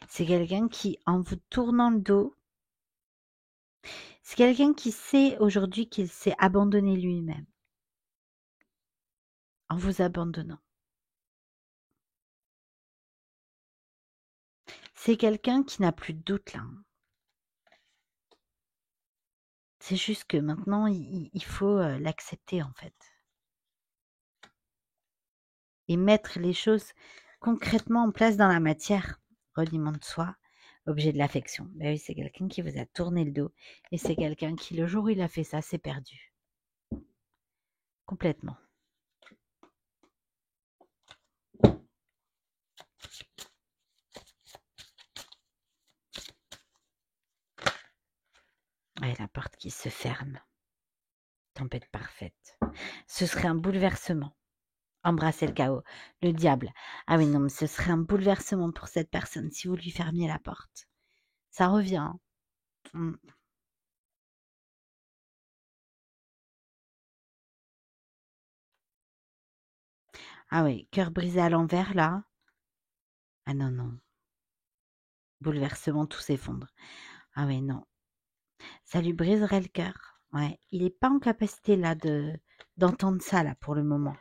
C'est quelqu'un qui, en vous tournant le dos, c'est quelqu'un qui sait aujourd'hui qu'il s'est abandonné lui-même. En vous abandonnant. C'est quelqu'un qui n'a plus de doute là. Hein. C'est juste que maintenant, il faut l'accepter en fait. Et mettre les choses concrètement en place dans la matière. Reniement de soi, objet de l'affection. Ben oui, c'est quelqu'un qui vous a tourné le dos. Et c'est quelqu'un qui, le jour où il a fait ça, s'est perdu. Complètement. Ouais, la porte qui se ferme. Tempête parfaite. Ce serait un bouleversement. Embrasser le chaos. Le diable. Ah oui, non, mais ce serait un bouleversement pour cette personne si vous lui fermiez la porte. Ça revient. Hein. Mm. Ah oui, cœur brisé à l'envers, là. Ah non, non. Bouleversement, tout s'effondre. Ah oui, non. Ça lui briserait le cœur. Ouais. Il n'est pas en capacité, là, d'entendre ça, là, pour le moment.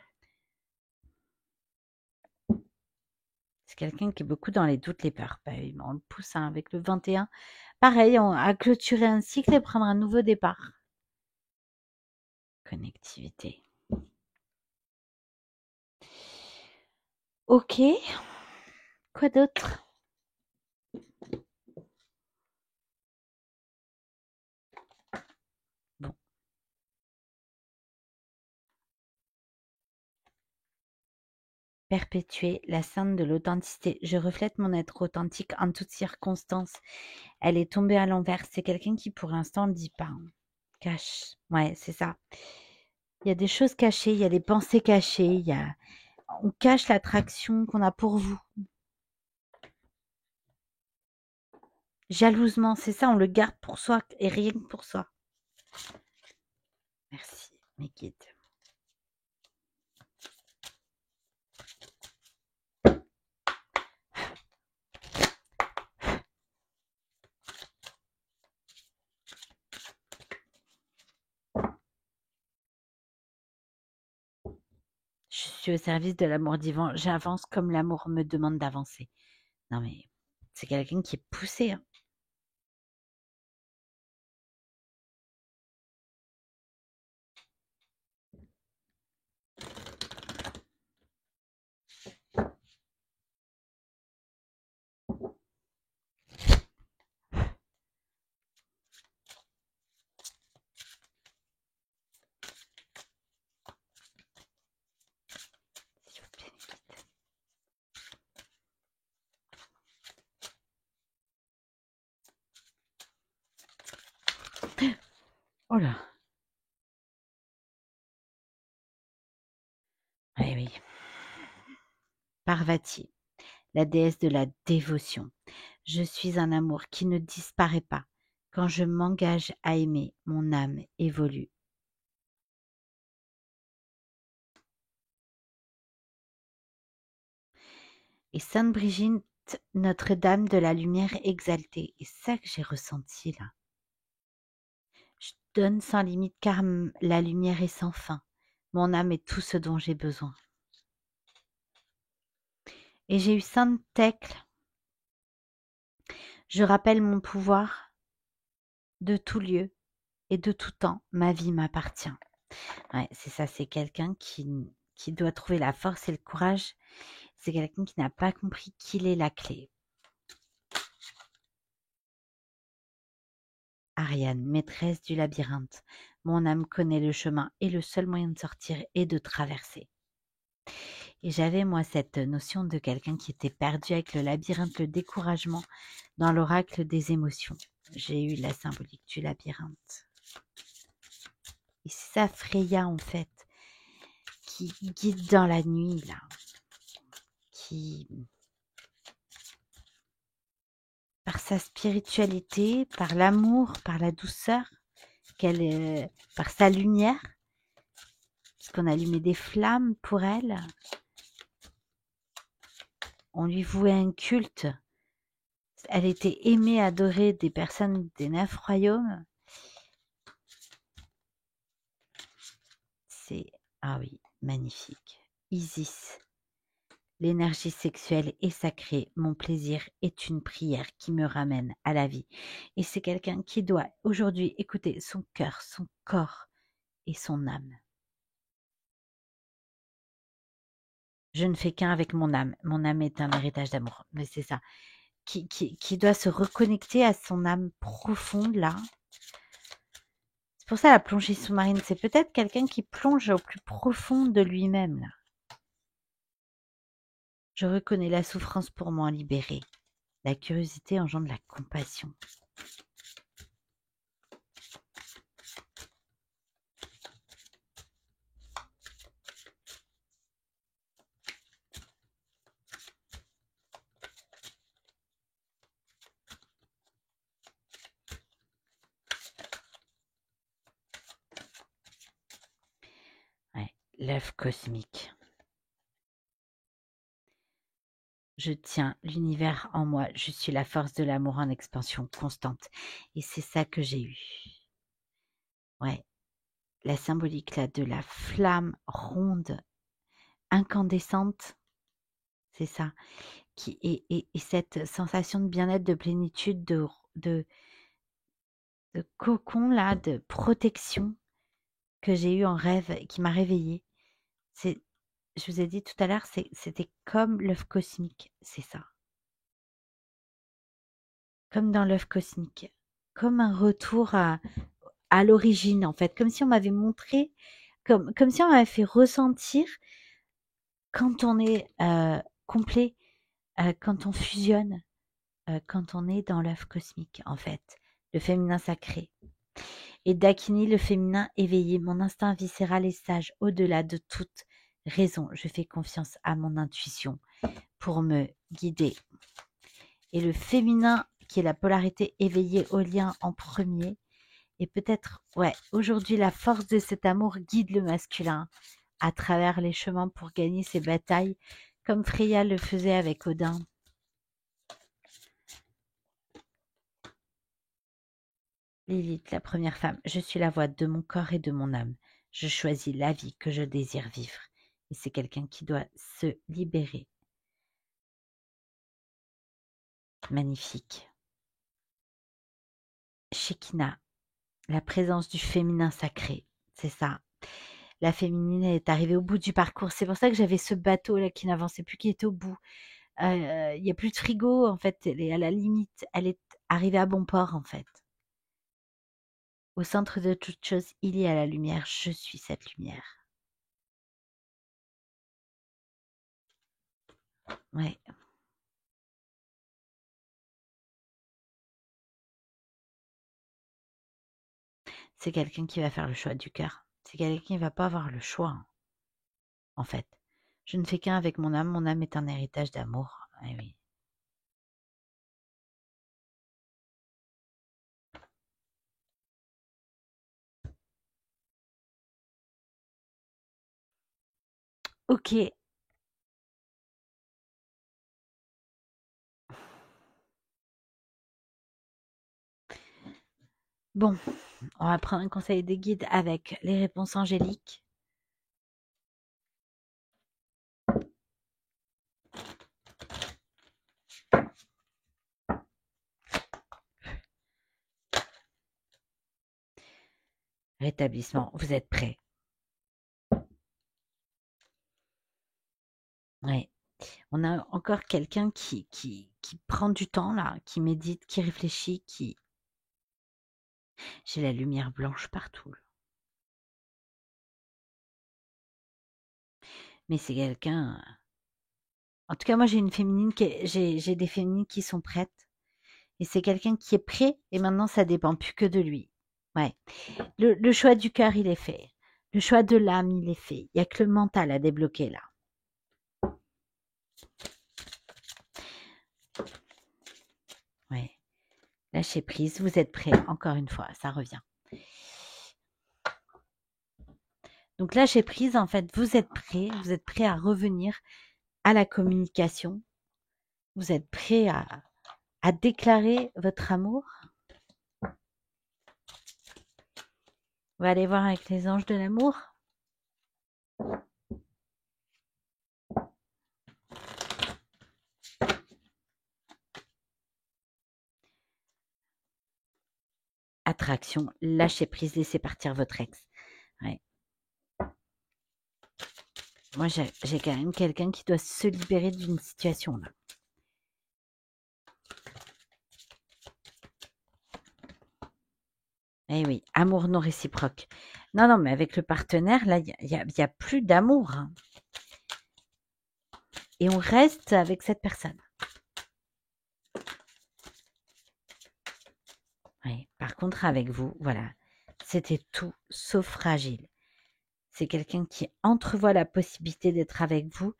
C'est quelqu'un qui est beaucoup dans les doutes, les peurs. Bah oui, on le pousse hein, avec le 21. Pareil, on a clôturé un cycle et prendre un nouveau départ. Connectivité. Ok. Quoi d'autre? perpétuer la sainte de l'authenticité. Je reflète mon être authentique en toutes circonstances. Elle est tombée à l'envers. C'est quelqu'un qui, pour l'instant, ne dit pas. Hein. Cache. Ouais, c'est ça. Il y a des choses cachées, il y a des pensées cachées, on cache l'attraction qu'on a pour vous. Jalousement, c'est ça, on le garde pour soi et rien que pour soi. Merci, mes guides. Je suis au service de l'amour divin. J'avance comme l'amour me demande d'avancer. Non mais, c'est quelqu'un qui est poussé. Hein. S'il vous plaît, mes guides. Oh là. Oui, oui. Parvati, la déesse de la dévotion. Je suis un amour qui ne disparaît pas. Quand je m'engage à aimer, mon âme évolue. Et Sainte Brigitte, Notre-Dame de la lumière exaltée. Et c'est ça que j'ai ressenti là. Je donne sans limite car la lumière est sans fin. Mon âme est tout ce dont j'ai besoin. Et j'ai eu Sainte Thècle. Je rappelle mon pouvoir de tout lieu et de tout temps. Ma vie m'appartient. Ouais, c'est ça, c'est quelqu'un qui doit trouver la force et le courage. C'est quelqu'un qui n'a pas compris qu'il est la clé. Ariane, maîtresse du labyrinthe. Mon âme connaît le chemin et le seul moyen de sortir est de traverser. Et j'avais, moi, cette notion de quelqu'un qui était perdu avec le labyrinthe, le découragement dans l'oracle des émotions. J'ai eu la symbolique du labyrinthe. Et c'est ça, Freya, en fait, qui guide dans la nuit, là, qui, par sa spiritualité, par l'amour, par la douceur, par sa lumière, parce qu'on allumait des flammes pour elle, on lui vouait un culte. Elle était aimée, adorée des personnes des 9 royaumes. C'est, ah oui, magnifique. Isis, l'énergie sexuelle est sacrée. Mon plaisir est une prière qui me ramène à la vie. Et c'est quelqu'un qui doit aujourd'hui écouter son cœur, son corps et son âme. Je ne fais qu'un avec mon âme. Mon âme est un héritage d'amour. Mais c'est ça. Qui doit se reconnecter à son âme profonde, là. C'est pour ça la plongée sous-marine. C'est peut-être quelqu'un qui plonge au plus profond de lui-même, là. Je reconnais la souffrance pour m'en libérer. La curiosité engendre la compassion. Ouais, l'œuf cosmique. Je tiens l'univers en moi. Je suis la force de l'amour en expansion constante. Et c'est ça que j'ai eu. Ouais, la symbolique là de la flamme ronde, incandescente, c'est ça. Et cette sensation de bien-être, de plénitude, de cocon là, de protection que j'ai eu en rêve, qui m'a réveillée. Je vous ai dit tout à l'heure, c'était comme l'œuf cosmique, c'est ça. Comme dans l'œuf cosmique, comme un retour à l'origine en fait, comme si on m'avait montré, comme si on m'avait fait ressentir quand on est complet, quand on fusionne, quand on est dans l'œuf cosmique, en fait, le féminin sacré. Et Dakini, le féminin éveillé, mon instinct viscéral est sage, au-delà de toute raison. Je fais confiance à mon intuition pour me guider. Et le féminin, qui est la polarité éveillée au lien en premier, et peut-être, ouais, aujourd'hui, la force de cet amour guide le masculin à travers les chemins pour gagner ses batailles, comme Freya le faisait avec Odin. Lilith, la première femme, je suis la voix de mon corps et de mon âme. Je choisis la vie que je désire vivre. Et c'est quelqu'un qui doit se libérer. Magnifique. Shekinah, la présence du féminin sacré, c'est ça. La féminine est arrivée au bout du parcours. C'est pour ça que j'avais ce bateau là qui n'avançait plus, qui était au bout. Il n'y a plus de frigo en fait. Elle est à la limite. Elle est arrivée à bon port en fait. Au centre de toute chose, il y a la lumière. Je suis cette lumière. Ouais. C'est quelqu'un qui va faire le choix du cœur. C'est quelqu'un qui ne va pas avoir le choix, en fait. Je ne fais qu'un avec mon âme. Mon âme est un héritage d'amour. Eh oui. Ok. Bon, on va prendre un conseil des guides avec les réponses angéliques. Rétablissement, vous êtes prêts? Oui. On a encore quelqu'un qui prend du temps là, qui médite, qui réfléchit, qui... J'ai la lumière blanche partout. Là. Mais c'est quelqu'un... En tout cas, moi j'ai une féminine, j'ai des féminines qui sont prêtes. Et c'est quelqu'un qui est prêt et maintenant ça dépend plus que de lui. Ouais. Le choix du cœur, il est fait. Le choix de l'âme, il est fait. Il n'y a que le mental à débloquer là. Ouais. Lâchez prise, vous êtes prêts, encore une fois, ça revient. Donc lâchez prise, en fait, vous êtes prêts à revenir à la communication. Vous êtes prêts à déclarer votre amour. On va aller voir avec les anges de l'amour. Attraction, lâchez prise, laissez partir votre ex. Ouais. Moi, j'ai quand même quelqu'un qui doit se libérer d'une situation là. Eh oui, amour non réciproque. Non, non, mais avec le partenaire, là, il y a plus d'amour. Hein. Et on reste avec cette personne. Oui. Par contre, avec vous, voilà, c'était tout sauf fragile. C'est quelqu'un qui entrevoit la possibilité d'être avec vous.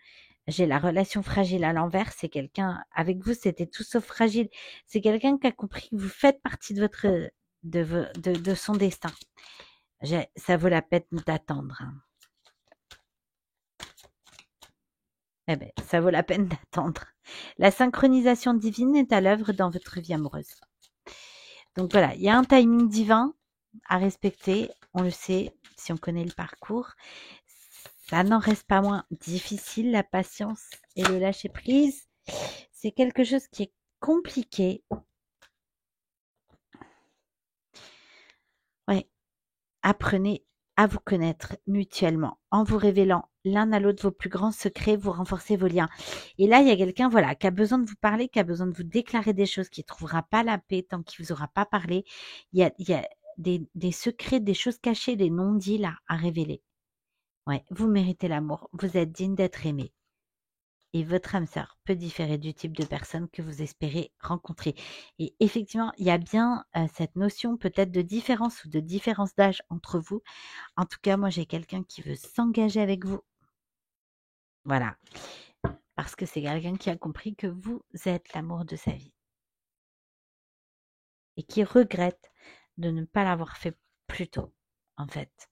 J'ai la relation fragile à l'envers. C'est quelqu'un, avec vous, c'était tout sauf fragile. C'est quelqu'un qui a compris que vous faites partie de votre, de son destin. Ça vaut la peine d'attendre. Hein. Eh bien, ça vaut la peine d'attendre. La synchronisation divine est à l'œuvre dans votre vie amoureuse. Donc voilà, il y a un timing divin à respecter, on le sait, si on connaît le parcours. Ça n'en reste pas moins difficile, la patience et le lâcher prise. C'est quelque chose qui est compliqué. Ouais. Apprenez à vous connaître mutuellement en vous révélant l'un à l'autre vos plus grands secrets, vous renforcez vos liens. Et là, il y a quelqu'un, voilà, qui a besoin de vous parler, qui a besoin de vous déclarer des choses, qui ne trouvera pas la paix tant qu'il ne vous aura pas parlé. Il y a des secrets, des choses cachées, des non-dits là à révéler. Ouais, vous méritez l'amour, vous êtes digne d'être aimé. et votre âme sœur peut différer du type de personne que vous espérez rencontrer. Et effectivement, il y a bien cette notion peut-être de différence ou de différence d'âge entre vous. En tout cas, moi, j'ai quelqu'un qui veut s'engager avec vous. Voilà. Parce que c'est quelqu'un qui a compris que vous êtes l'amour de sa vie. Et qui regrette de ne pas l'avoir fait plus tôt, en fait.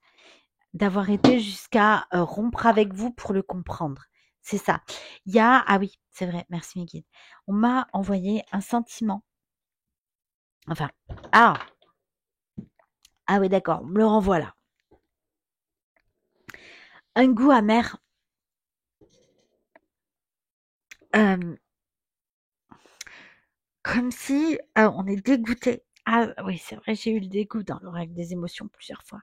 D'avoir été jusqu'à rompre avec vous pour le comprendre. C'est ça. Il y a... Ah oui, c'est vrai, merci mes guides. On m'a envoyé un sentiment. Enfin, ah oui, d'accord, on me le renvoie là. Un goût amer. Comme si on est dégoûté. Ah oui, c'est vrai, j'ai eu le dégoût dans l'oracle des émotions plusieurs fois.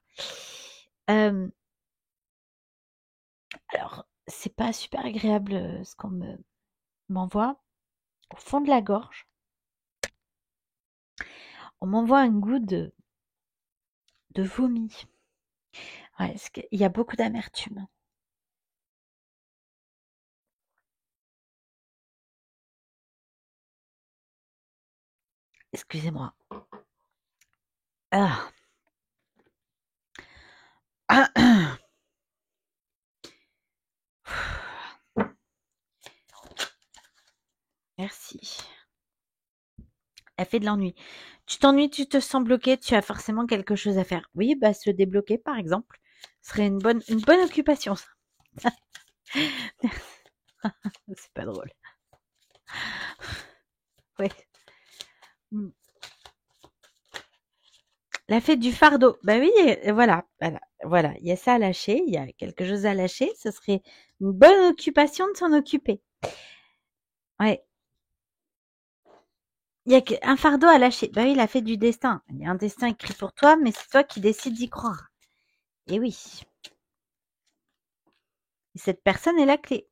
Alors, c'est pas super agréable ce qu'on m'envoie. Au fond de la gorge, on m'envoie un goût de vomi. Ouais, il y a beaucoup d'amertume. Excusez-moi. Ah. Merci. Elle fait de l'ennui. Tu t'ennuies, tu te sens bloqué, tu as forcément quelque chose à faire. Oui, bah se débloquer par exemple serait une bonne occupation. Ça. C'est pas drôle. Ouais. La fête du fardeau. Bah oui, voilà. Il y a ça à lâcher, il y a quelque chose à lâcher. Ce serait une bonne occupation de s'en occuper. Ouais. Il y a un fardeau à lâcher. Bah oui, la fête du destin. Il y a un destin écrit pour toi, mais c'est toi qui décides d'y croire. Et oui. Et cette personne est la clé.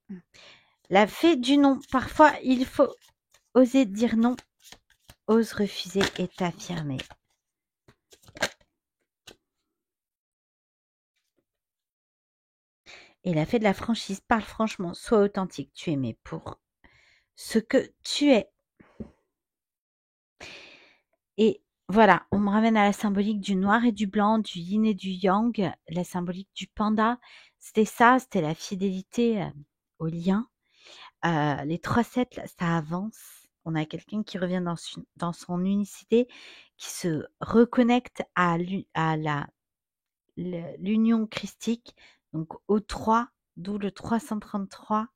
La fée du non. Parfois, il faut oser dire non. Ose refuser et t'affirmer. Et la fée de la franchise. Parle franchement. Sois authentique. Tu es aimé pour ce que tu es. Et voilà, on me ramène à la symbolique du noir et du blanc, du yin et du yang, la symbolique du panda. C'était ça, c'était la fidélité au lien. Les 3-7, là, ça avance. On a quelqu'un qui revient dans son unicité, qui se reconnecte à l'union christique, donc au 3, d'où le 333.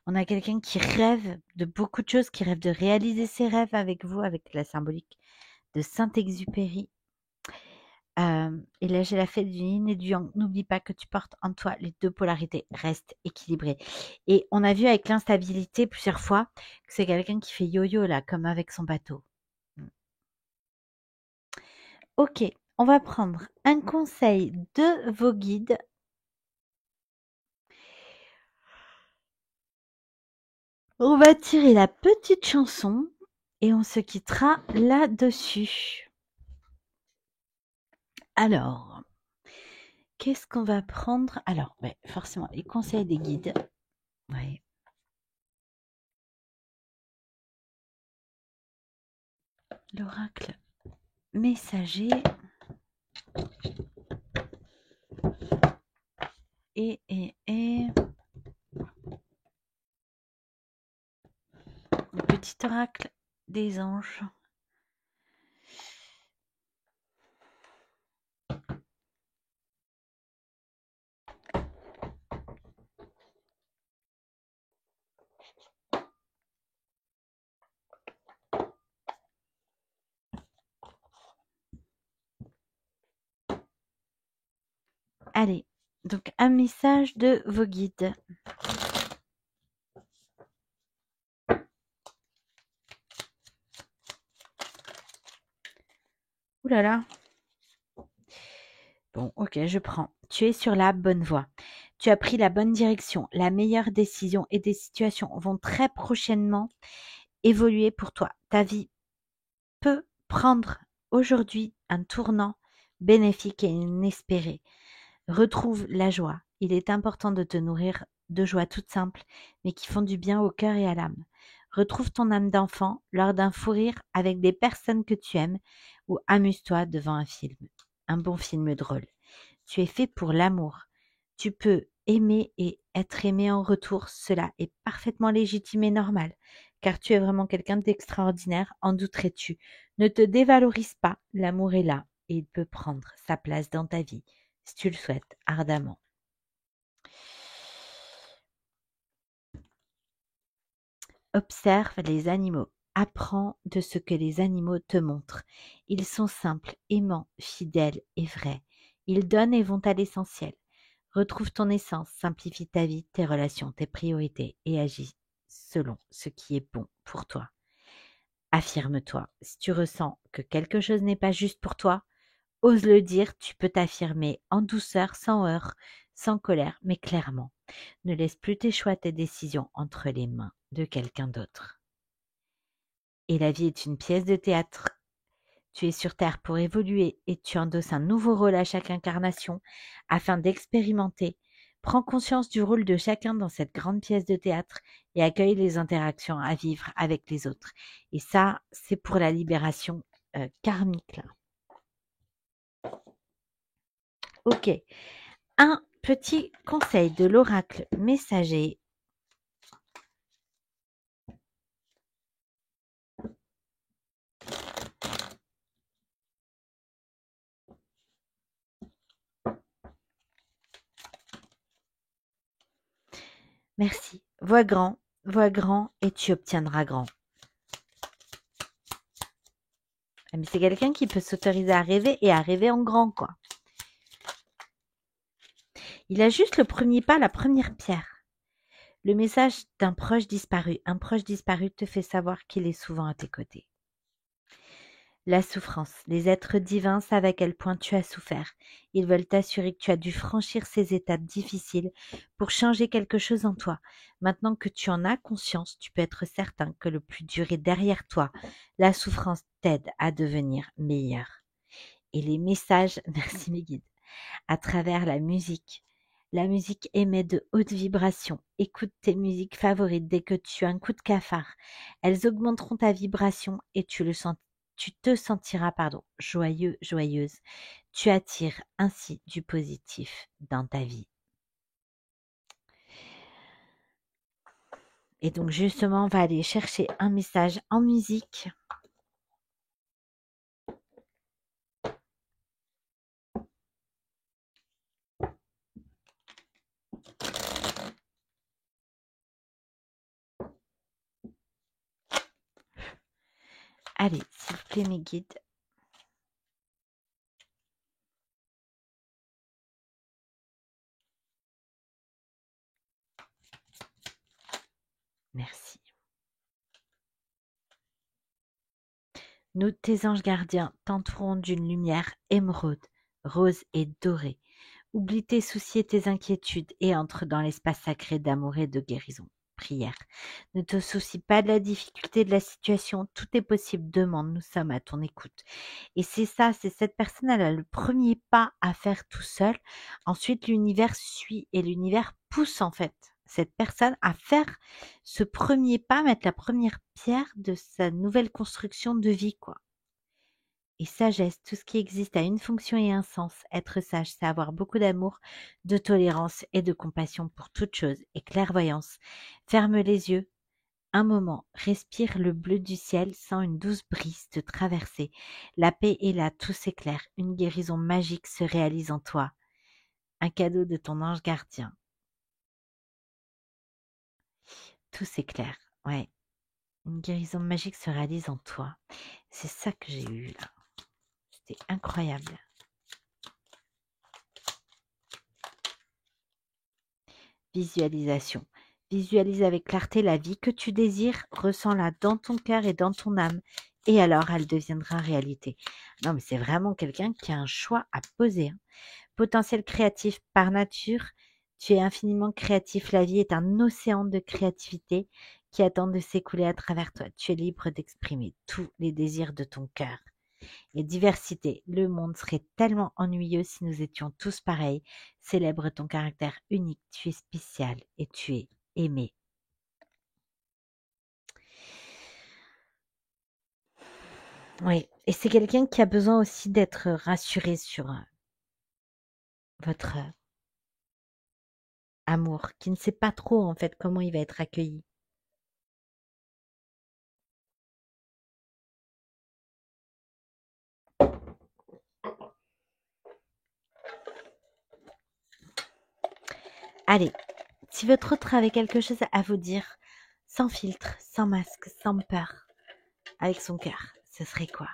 On a quelqu'un qui rêve de beaucoup de choses, qui rêve de réaliser ses rêves avec vous, avec la symbolique de Saint-Exupéry. Et là, j'ai la fête du yin et du yang. N'oublie pas que tu portes en toi les deux polarités. Reste équilibré. Et on a vu avec l'instabilité plusieurs fois que c'est quelqu'un qui fait yo-yo là, comme avec son bateau. Ok, on va prendre un conseil de vos guides. On va tirer la petite chanson et on se quittera là-dessus. Alors, qu'est-ce qu'on va prendre? Alors, forcément, les conseils des guides. Ouais. L'oracle messager. Et le petit oracle des anges. Allez, donc un message de vos guides. Ouh là là. Bon, ok, je prends. Tu es sur la bonne voie. Tu as pris la bonne direction. La meilleure décision et des situations vont très prochainement évoluer pour toi. Ta vie peut prendre aujourd'hui un tournant bénéfique et inespéré. Retrouve la joie. Il est important de te nourrir de joie toutes simples, mais qui font du bien au cœur et à l'âme. Retrouve ton âme d'enfant lors d'un fou rire avec des personnes que tu aimes ou amuse-toi devant un film. Un bon film drôle. Tu es fait pour l'amour. Tu peux aimer et être aimé en retour. Cela est parfaitement légitime et normal, car tu es vraiment quelqu'un d'extraordinaire, en douterais-tu. Ne te dévalorise pas, l'amour est là et il peut prendre sa place dans ta vie, si tu le souhaites ardemment. Observe les animaux. Apprends de ce que les animaux te montrent. Ils sont simples, aimants, fidèles et vrais. Ils donnent et vont à l'essentiel. Retrouve ton essence, simplifie ta vie, tes relations, tes priorités et agis selon ce qui est bon pour toi. Affirme-toi. Si tu ressens que quelque chose n'est pas juste pour toi, ose le dire, tu peux t'affirmer en douceur, sans heurts, sans colère, mais clairement. Ne laisse plus tes choix, tes décisions entre les mains de quelqu'un d'autre. Et la vie est une pièce de théâtre. Tu es sur Terre pour évoluer et tu endosses un nouveau rôle à chaque incarnation afin d'expérimenter. Prends conscience du rôle de chacun dans cette grande pièce de théâtre et accueille les interactions à vivre avec les autres. Et ça, c'est pour la libération karmique, là. Ok. Un petit conseil de l'oracle messager. Merci. Vois grand et tu obtiendras grand. Mais c'est quelqu'un qui peut s'autoriser à rêver et à rêver en grand, quoi. Il a juste le premier pas, la première pierre. Le message d'un proche disparu. Un proche disparu te fait savoir qu'il est souvent à tes côtés. La souffrance. Les êtres divins savent à quel point tu as souffert. Ils veulent t'assurer que tu as dû franchir ces étapes difficiles pour changer quelque chose en toi. Maintenant que tu en as conscience, tu peux être certain que le plus dur est derrière toi. La souffrance t'aide à devenir meilleur. Et les messages, merci mes guides, à travers la musique. La musique émet de hautes vibrations. Écoute tes musiques favorites dès que tu as un coup de cafard. Elles augmenteront ta vibration et tu te sentiras joyeux, joyeuse. Tu attires ainsi du positif dans ta vie. Et donc justement, on va aller chercher un message en musique. Allez, s'il vous plaît mes guides. Merci. Nous, tes anges gardiens, t'entourons d'une lumière émeraude, rose et dorée. Oublie tes soucis et tes inquiétudes et entre dans l'espace sacré d'amour et de guérison. Prière. Ne te soucie pas de la difficulté de la situation, tout est possible. Demande, nous sommes à ton écoute. Et c'est ça, c'est cette personne, elle a le premier pas à faire tout seul. Ensuite, l'univers suit et l'univers pousse en fait cette personne à faire ce premier pas, mettre la première pierre de sa nouvelle construction de vie, quoi. Et sagesse, tout ce qui existe a une fonction et un sens. Être sage, c'est avoir beaucoup d'amour, de tolérance et de compassion pour toute chose. Et clairvoyance, ferme les yeux. Un moment, respire le bleu du ciel, sens une douce brise te traverser. La paix est là, tout s'éclaire. Une guérison magique se réalise en toi. Un cadeau de ton ange gardien. Tout s'éclaire, ouais. Une guérison magique se réalise en toi. C'est ça que j'ai eu là. C'était incroyable. Visualisation. Visualise avec clarté la vie que tu désires, ressens-la dans ton cœur et dans ton âme, et alors elle deviendra réalité. Non, mais c'est vraiment quelqu'un qui a un choix à poser. Potentiel créatif par nature, tu es infiniment créatif. La vie est un océan de créativité qui attend de s'écouler à travers toi. Tu es libre d'exprimer tous les désirs de ton cœur. et diversité. Le monde serait tellement ennuyeux si nous étions tous pareils. Célèbre ton caractère unique, tu es spécial et tu es aimé. Oui, et c'est quelqu'un qui a besoin aussi d'être rassuré sur votre amour, qui ne sait pas trop en fait comment il va être accueilli. Allez, si votre autre avait quelque chose à vous dire, sans filtre, sans masque, sans peur, avec son cœur, ce serait quoi?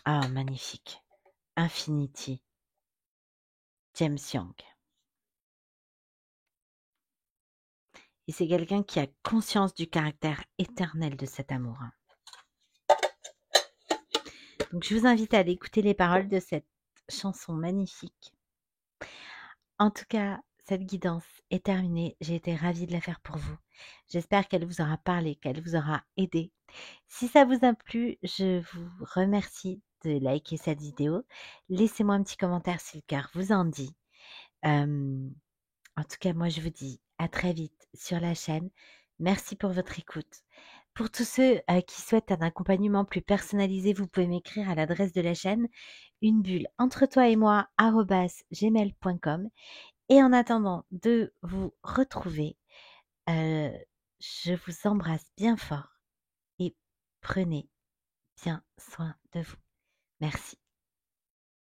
Ah, magnifique. Infinity. James Young. Et c'est quelqu'un qui a conscience du caractère éternel de cet amour. Donc je vous invite à aller écouter les paroles de cette chanson magnifique. En tout cas, cette guidance est terminée. J'ai été ravie de la faire pour vous. J'espère qu'elle vous aura parlé, qu'elle vous aura aidé. Si ça vous a plu, je vous remercie de liker cette vidéo. Laissez-moi un petit commentaire si le cœur vous en dit. En tout cas, moi, je vous dis à très vite sur la chaîne. Merci pour votre écoute. Pour tous ceux qui souhaitent un accompagnement plus personnalisé, vous pouvez m'écrire à l'adresse de la chaîne une bulle entre toi et moi @gmail.com. Et en attendant de vous retrouver, je vous embrasse bien fort et prenez bien soin de vous. Merci.